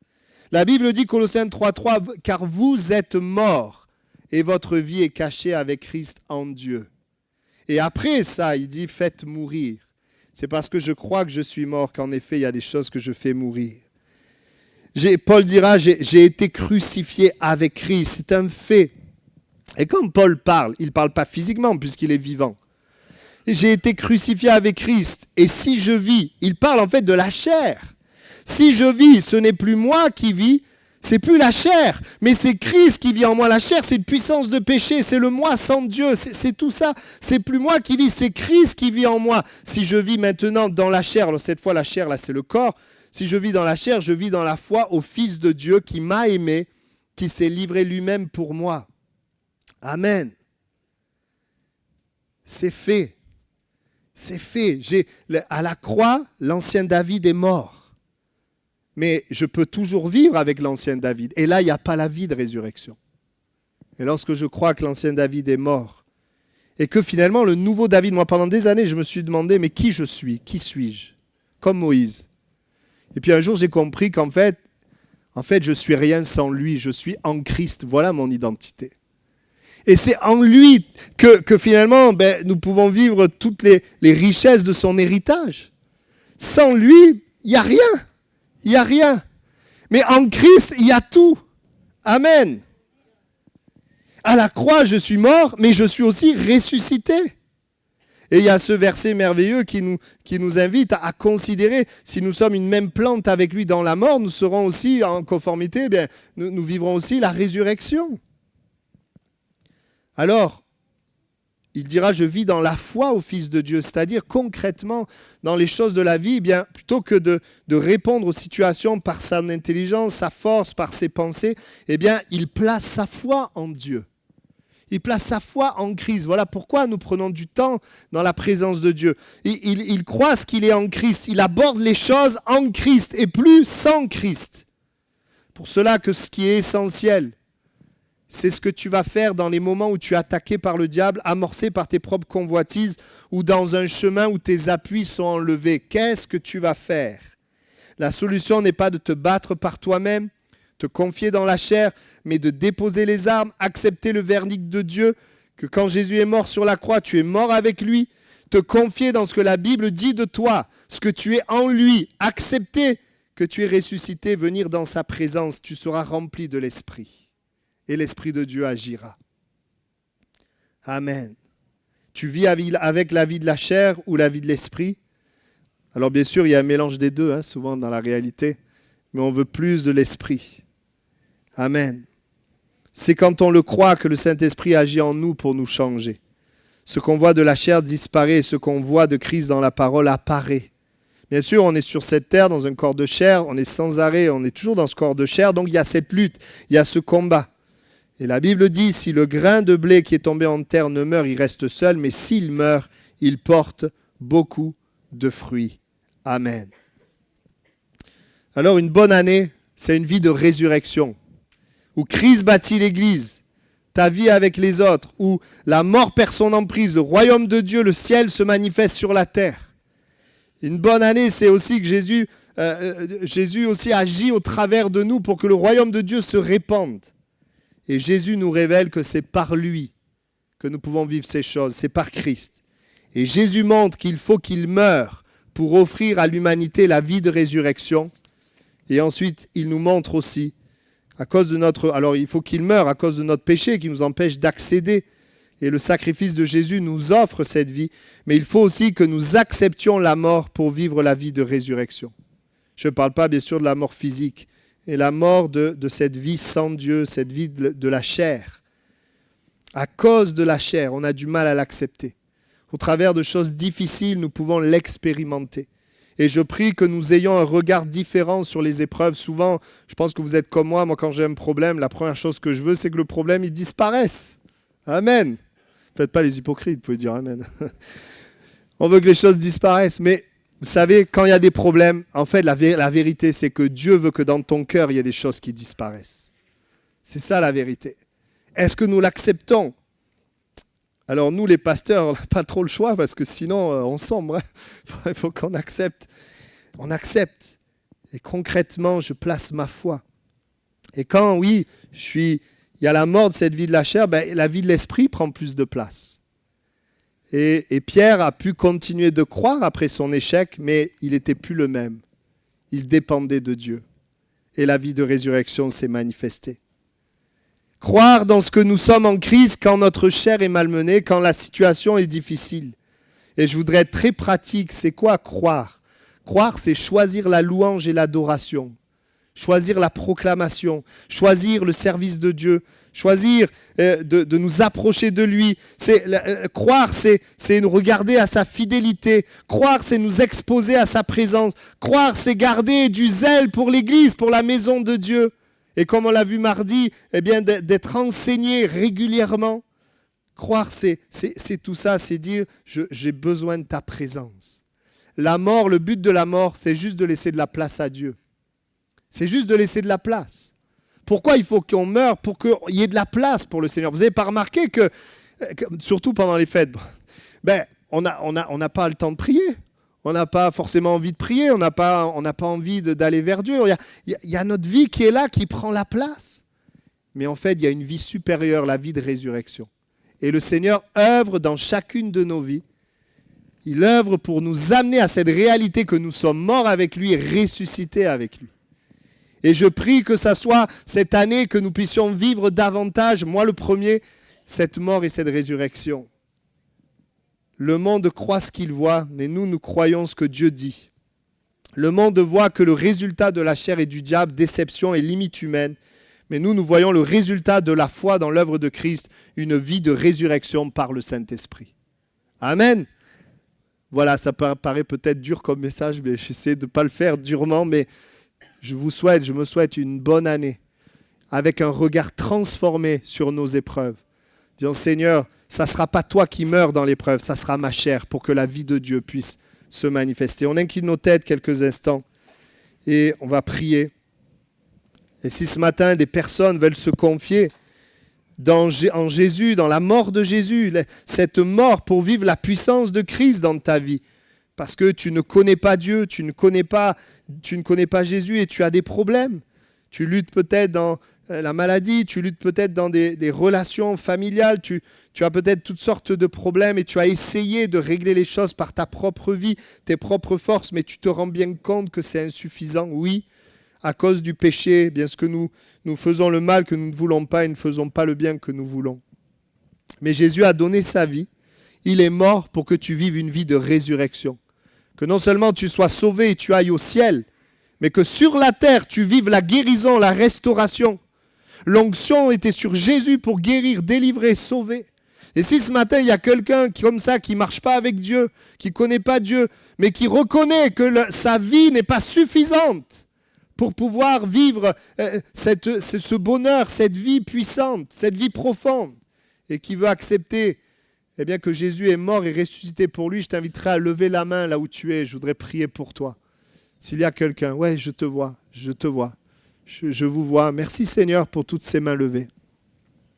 La Bible dit, Colossiens 3:3, « Car vous êtes morts et votre vie est cachée avec Christ en Dieu. » Et après ça, il dit, « Faites mourir. » C'est parce que je crois que je suis mort qu'en effet, il y a des choses que je fais mourir. Paul dira, j'ai été crucifié avec Christ. C'est un fait. Et quand Paul parle, il ne parle pas physiquement puisqu'il est vivant. J'ai été crucifié avec Christ. Et si je vis, il parle en fait de la chair. Si je vis, ce n'est plus moi qui vis, C'est plus la chair, mais c'est Christ qui vit en moi. La chair, c'est une puissance de péché, c'est le moi sans Dieu, c'est tout ça. C'est plus moi qui vis, c'est Christ qui vit en moi. Si je vis maintenant dans la chair, alors cette fois la chair, là c'est le corps. Si je vis dans la chair, je vis dans la foi au Fils de Dieu qui m'a aimé, qui s'est livré lui-même pour moi. Amen. C'est fait. C'est fait. À la croix, l'ancien David est mort. Mais je peux toujours vivre avec l'ancien David. Et là, il n'y a pas la vie de résurrection. Et lorsque je crois que l'ancien David est mort, et que finalement, le nouveau David, moi, pendant des années, je me suis demandé, mais qui je suis ? Qui suis-je ? Comme Moïse. Et puis un jour, j'ai compris qu'en fait, je ne suis rien sans lui. Je suis en Christ. Voilà mon identité. Et c'est en lui que finalement, nous pouvons vivre toutes les richesses de son héritage. Sans lui, il n'y a rien. Il n'y a rien. Mais en Christ, il y a tout. Amen. À la croix, je suis mort, mais je suis aussi ressuscité. Et il y a ce verset merveilleux qui nous invite à considérer, si nous sommes une même plante avec lui dans la mort, nous serons aussi en conformité, nous vivrons aussi la résurrection. Alors, il dira, je vis dans la foi au Fils de Dieu, c'est-à-dire concrètement dans les choses de la vie, plutôt que de répondre aux situations par son intelligence, sa force, par ses pensées, il place sa foi en Dieu. Il place sa foi en Christ. Voilà pourquoi nous prenons du temps dans la présence de Dieu. Il croit ce qu'il est en Christ. Il aborde les choses en Christ et plus sans Christ. Pour cela que ce qui est essentiel, c'est ce que tu vas faire dans les moments où tu es attaqué par le diable, amorcé par tes propres convoitises, ou dans un chemin où tes appuis sont enlevés. Qu'est-ce que tu vas faire ? La solution n'est pas de te battre par toi-même, te confier dans la chair, mais de déposer les armes, accepter le verdict de Dieu, que quand Jésus est mort sur la croix, tu es mort avec lui, te confier dans ce que la Bible dit de toi, ce que tu es en lui, accepter que tu es ressuscité, venir dans sa présence, tu seras rempli de l'Esprit. Et l'Esprit de Dieu agira. Amen. Tu vis avec la vie de la chair ou la vie de l'Esprit ? Alors bien sûr, il y a un mélange des deux, souvent dans la réalité, mais on veut plus de l'Esprit. Amen. C'est quand on le croit que le Saint-Esprit agit en nous pour nous changer. Ce qu'on voit de la chair disparaît, et ce qu'on voit de Christ dans la parole apparaît. Bien sûr, on est sur cette terre, dans un corps de chair, on est sans arrêt, on est toujours dans ce corps de chair, donc il y a cette lutte, il y a ce combat. Et la Bible dit, si le grain de blé qui est tombé en terre ne meurt, il reste seul, mais s'il meurt, il porte beaucoup de fruits. Amen. Alors une bonne année, c'est une vie de résurrection, où Christ bâtit l'Église, ta vie avec les autres, où la mort perd son emprise, le royaume de Dieu, le ciel se manifeste sur la terre. Une bonne année, c'est aussi que Jésus aussi agit au travers de nous pour que le royaume de Dieu se répande. Et Jésus nous révèle que c'est par lui que nous pouvons vivre ces choses, c'est par Christ. Et Jésus montre qu'il faut qu'il meure pour offrir à l'humanité la vie de résurrection. Et ensuite, il nous montre aussi, alors il faut qu'il meure à cause de notre péché qui nous empêche d'accéder. Et le sacrifice de Jésus nous offre cette vie. Mais il faut aussi que nous acceptions la mort pour vivre la vie de résurrection. Je ne parle pas bien sûr de la mort physique, et la mort de cette vie sans Dieu, cette vie de la chair. À cause de la chair, on a du mal à l'accepter. Au travers de choses difficiles, nous pouvons l'expérimenter. Et je prie que nous ayons un regard différent sur les épreuves. Souvent, je pense que vous êtes comme moi quand j'ai un problème, la première chose que je veux, c'est que le problème, il disparaisse. Amen. Faites pas les hypocrites, vous pouvez dire amen. On veut que les choses disparaissent, mais vous savez, quand il y a des problèmes, en fait, la vérité, c'est que Dieu veut que dans ton cœur, il y ait des choses qui disparaissent. C'est ça la vérité. Est-ce que nous l'acceptons ? Alors nous, les pasteurs, on n'a pas trop le choix parce que sinon, on sombre. Il faut qu'on accepte. On accepte. Et concrètement, je place ma foi. Et quand, oui, il y a la mort de cette vie de la chair, la vie de l'esprit prend plus de place. Et Pierre a pu continuer de croire après son échec, mais il n'était plus le même. Il dépendait de Dieu. Et la vie de résurrection s'est manifestée. Croire dans ce que nous sommes en Christ quand notre chair est malmenée, quand la situation est difficile. Et je voudrais être très pratique. C'est quoi croire ? Croire, c'est choisir la louange et l'adoration. choisir la proclamation, choisir le service de Dieu, choisir de nous approcher de lui. Croire, c'est nous regarder à sa fidélité. Croire, c'est nous exposer à sa présence. Croire, c'est garder du zèle pour l'Église, pour la maison de Dieu. Et comme on l'a vu mardi, eh bien, d'être enseigné régulièrement. Croire, c'est tout ça, c'est dire j'ai besoin de ta présence. La mort, le but de la mort, c'est juste de laisser de la place à Dieu. C'est juste de laisser de la place. Pourquoi il faut qu'on meure? Pour qu'il y ait de la place pour le Seigneur. Vous n'avez pas remarqué que, surtout pendant les fêtes, on n'a pas le temps de prier. On n'a pas forcément envie de prier. On n'a pas envie d'aller vers Dieu. Il y a notre vie qui est là, qui prend la place. Mais en fait, il y a une vie supérieure, la vie de résurrection. Et le Seigneur œuvre dans chacune de nos vies. Il œuvre pour nous amener à cette réalité que nous sommes morts avec lui et ressuscités avec lui. Et je prie que ça soit cette année que nous puissions vivre davantage, moi le premier, cette mort et cette résurrection. Le monde croit ce qu'il voit, mais nous croyons ce que Dieu dit. Le monde voit que le résultat de la chair et du diable, déception et limite humaine, mais nous voyons le résultat de la foi dans l'œuvre de Christ, une vie de résurrection par le Saint-Esprit. Amen. Voilà, ça paraît peut-être dur comme message, mais j'essaie de ne pas le faire durement, mais je me souhaite une bonne année avec un regard transformé sur nos épreuves. Disons, Seigneur, ça ne sera pas toi qui meurs dans l'épreuve, ça sera ma chair pour que la vie de Dieu puisse se manifester. On incline nos têtes quelques instants et on va prier. Et si ce matin, des personnes veulent se confier en Jésus, dans la mort de Jésus, cette mort pour vivre la puissance de Christ dans ta vie, parce que tu ne connais pas Dieu, tu ne connais pas Jésus et tu as des problèmes. Tu luttes peut-être dans la maladie, tu luttes peut-être dans des relations familiales, tu as peut-être toutes sortes de problèmes et tu as essayé de régler les choses par ta propre vie, tes propres forces, mais tu te rends bien compte que c'est insuffisant. Oui, à cause du péché, bien ce que nous faisons le mal que nous ne voulons pas et ne faisons pas le bien que nous voulons. Mais Jésus a donné sa vie. Il est mort pour que tu vives une vie de résurrection. Que non seulement tu sois sauvé et tu ailles au ciel, mais que sur la terre, tu vives la guérison, la restauration. L'onction était sur Jésus pour guérir, délivrer, sauver. Et si ce matin, il y a quelqu'un comme ça qui ne marche pas avec Dieu, qui ne connaît pas Dieu, mais qui reconnaît que sa vie n'est pas suffisante pour pouvoir vivre ce bonheur, cette vie puissante, cette vie profonde, et qui veut accepter eh bien, que Jésus est mort et ressuscité pour lui, je t'inviterai à lever la main là où tu es. Je voudrais prier pour toi. S'il y a quelqu'un, ouais, je te vois. Je vous vois. Merci Seigneur pour toutes ces mains levées.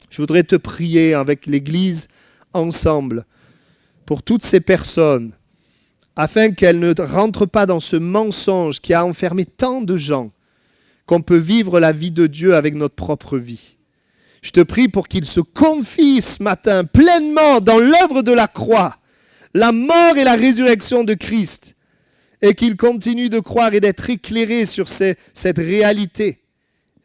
Je voudrais te prier avec l'Église ensemble pour toutes ces personnes, afin qu'elles ne rentrent pas dans ce mensonge qui a enfermé tant de gens, qu'on peut vivre la vie de Dieu avec notre propre vie. Je te prie pour qu'ils se confient ce matin pleinement dans l'œuvre de la croix, la mort et la résurrection de Christ, et qu'ils continuent de croire et d'être éclairés sur cette réalité,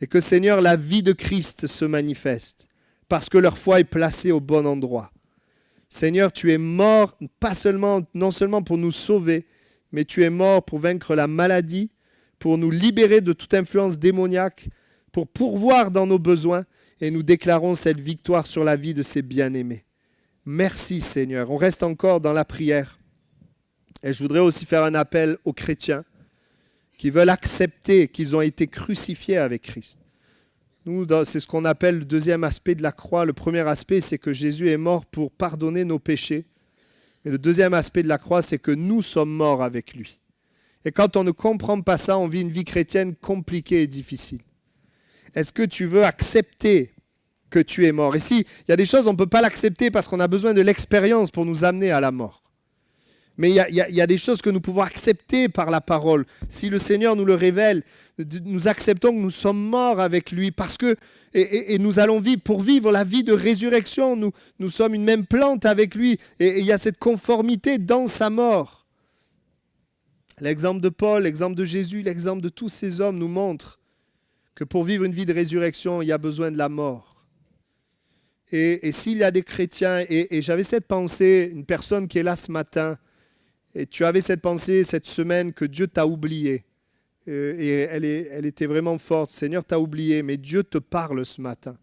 et que Seigneur, la vie de Christ se manifeste, parce que leur foi est placée au bon endroit. Seigneur, tu es mort non seulement pour nous sauver, mais tu es mort pour vaincre la maladie, pour nous libérer de toute influence démoniaque, pour pourvoir dans nos besoins, et nous déclarons cette victoire sur la vie de ces bien-aimés. Merci Seigneur. On reste encore dans la prière. Et je voudrais aussi faire un appel aux chrétiens qui veulent accepter qu'ils ont été crucifiés avec Christ. Nous, c'est ce qu'on appelle le deuxième aspect de la croix. Le premier aspect, c'est que Jésus est mort pour pardonner nos péchés. Et le deuxième aspect de la croix, c'est que nous sommes morts avec lui. Et quand on ne comprend pas ça, on vit une vie chrétienne compliquée et difficile. Est-ce que tu veux accepter que tu es mort? Et si il y a des choses, on ne peut pas l'accepter parce qu'on a besoin de l'expérience pour nous amener à la mort. Mais il y a des choses que nous pouvons accepter par la parole. Si le Seigneur nous le révèle, nous acceptons que nous sommes morts avec lui parce que, et nous allons vivre, pour vivre la vie de résurrection, nous sommes une même plante avec lui et il y a cette conformité dans sa mort. L'exemple de Paul, l'exemple de Jésus, l'exemple de tous ces hommes nous montre que pour vivre une vie de résurrection, il y a besoin de la mort. Et s'il y a des chrétiens, et j'avais cette pensée, une personne qui est là ce matin, et tu avais cette pensée cette semaine que Dieu t'a oublié, et elle était vraiment forte. Seigneur, tu as oublié, mais Dieu te parle ce matin.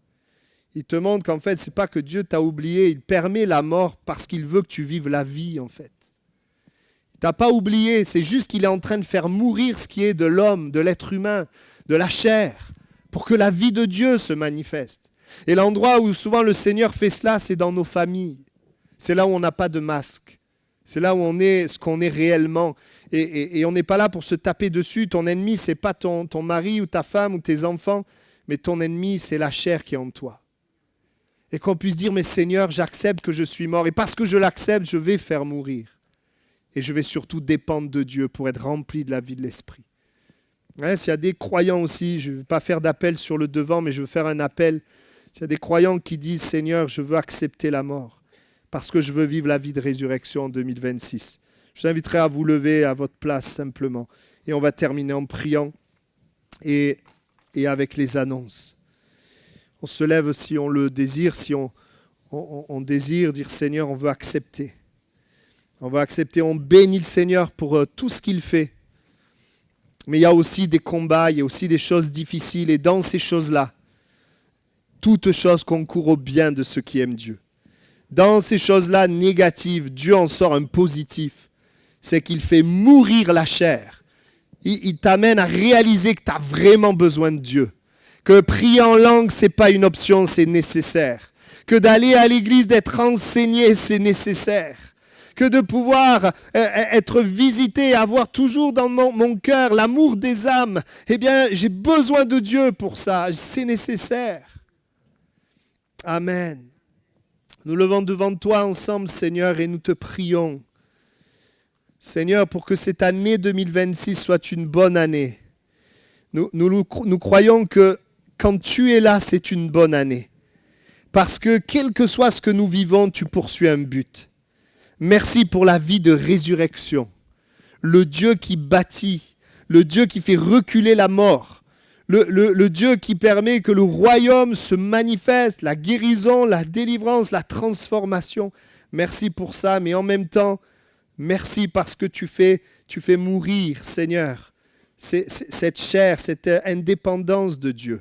Il te montre qu'en fait, ce n'est pas que Dieu t'a oublié, il permet la mort parce qu'il veut que tu vives la vie, en fait. Il ne t'a pas oublié, c'est juste qu'il est en train de faire mourir ce qui est de l'homme, de l'être humain, de la chair, pour que la vie de Dieu se manifeste. Et l'endroit où souvent le Seigneur fait cela, c'est dans nos familles. C'est là où on n'a pas de masque. C'est là où on est ce qu'on est réellement. Et on n'est pas là pour se taper dessus. Ton ennemi, ce n'est pas ton mari ou ta femme ou tes enfants, mais ton ennemi, c'est la chair qui est en toi. Et qu'on puisse dire, mais Seigneur, j'accepte que je suis mort. Et parce que je l'accepte, je vais faire mourir. Et je vais surtout dépendre de Dieu pour être rempli de la vie de l'Esprit. Ouais, s'il y a des croyants aussi, je ne vais pas faire d'appel sur le devant, mais je veux faire un appel. S'il y a des croyants qui disent, Seigneur, je veux accepter la mort parce que je veux vivre la vie de résurrection en 2026. Je vous inviterai à vous lever à votre place simplement. Et on va terminer en priant et avec les annonces. On se lève si on le désire, si on désire dire Seigneur, on veut accepter. On va accepter, on bénit le Seigneur pour tout ce qu'il fait. Mais il y a aussi des combats, il y a aussi des choses difficiles. Et dans ces choses-là, toute chose concourt au bien de ceux qui aiment Dieu. Dans ces choses-là négatives, Dieu en sort un positif. C'est qu'il fait mourir la chair. Il t'amène à réaliser que tu as vraiment besoin de Dieu. Que prier en langue, ce n'est pas une option, c'est nécessaire. Que d'aller à l'église, d'être enseigné, c'est nécessaire. Que de pouvoir être visité, avoir toujours dans mon cœur l'amour des âmes. Eh bien, j'ai besoin de Dieu pour ça, c'est nécessaire. Amen. Nous levons devant toi ensemble, Seigneur, et nous te prions. Seigneur, pour que cette année 2026 soit une bonne année. Nous croyons que quand tu es là, c'est une bonne année. Parce que quel que soit ce que nous vivons, tu poursuis un but. Merci pour la vie de résurrection. Le Dieu qui bâtit, le Dieu qui fait reculer la mort, le Dieu qui permet que le royaume se manifeste, la guérison, la délivrance, la transformation. Merci pour ça, mais en même temps, merci parce que tu fais mourir, Seigneur, cette chair, cette indépendance de Dieu.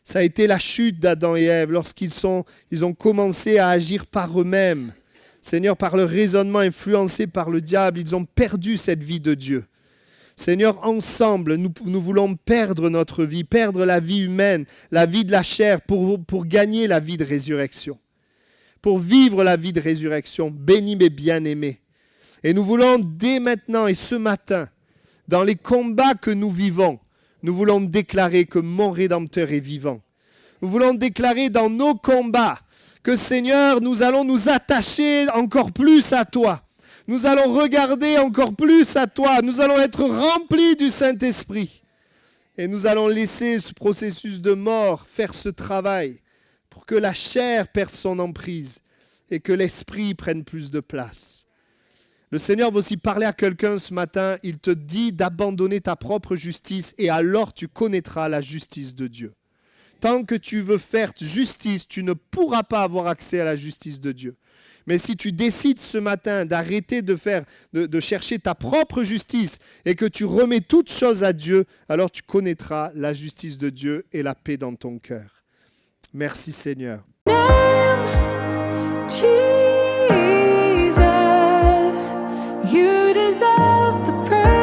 Ça a été la chute d'Adam et Ève lorsqu'ils ont commencé à agir par eux-mêmes. Seigneur, par leur raisonnement influencé par le diable, ils ont perdu cette vie de Dieu. Seigneur, ensemble, nous voulons perdre notre vie, perdre la vie humaine, la vie de la chair, pour gagner la vie de résurrection. Pour vivre la vie de résurrection, bénis mes bien-aimés. Et nous voulons dès maintenant et ce matin, dans les combats que nous vivons, nous voulons déclarer que mon Rédempteur est vivant. Nous voulons déclarer dans nos combats que Seigneur, nous allons nous attacher encore plus à toi. Nous allons regarder encore plus à toi. Nous allons être remplis du Saint-Esprit. Et nous allons laisser ce processus de mort faire ce travail pour que la chair perde son emprise et que l'esprit prenne plus de place. Le Seigneur va aussi parler à quelqu'un ce matin. Il te dit d'abandonner ta propre justice et alors tu connaîtras la justice de Dieu. Tant que tu veux faire justice, tu ne pourras pas avoir accès à la justice de Dieu. Mais si tu décides ce matin d'arrêter de chercher ta propre justice et que tu remets toutes choses à Dieu, alors tu connaîtras la justice de Dieu et la paix dans ton cœur. Merci Seigneur. Jesus, you deserve the praise.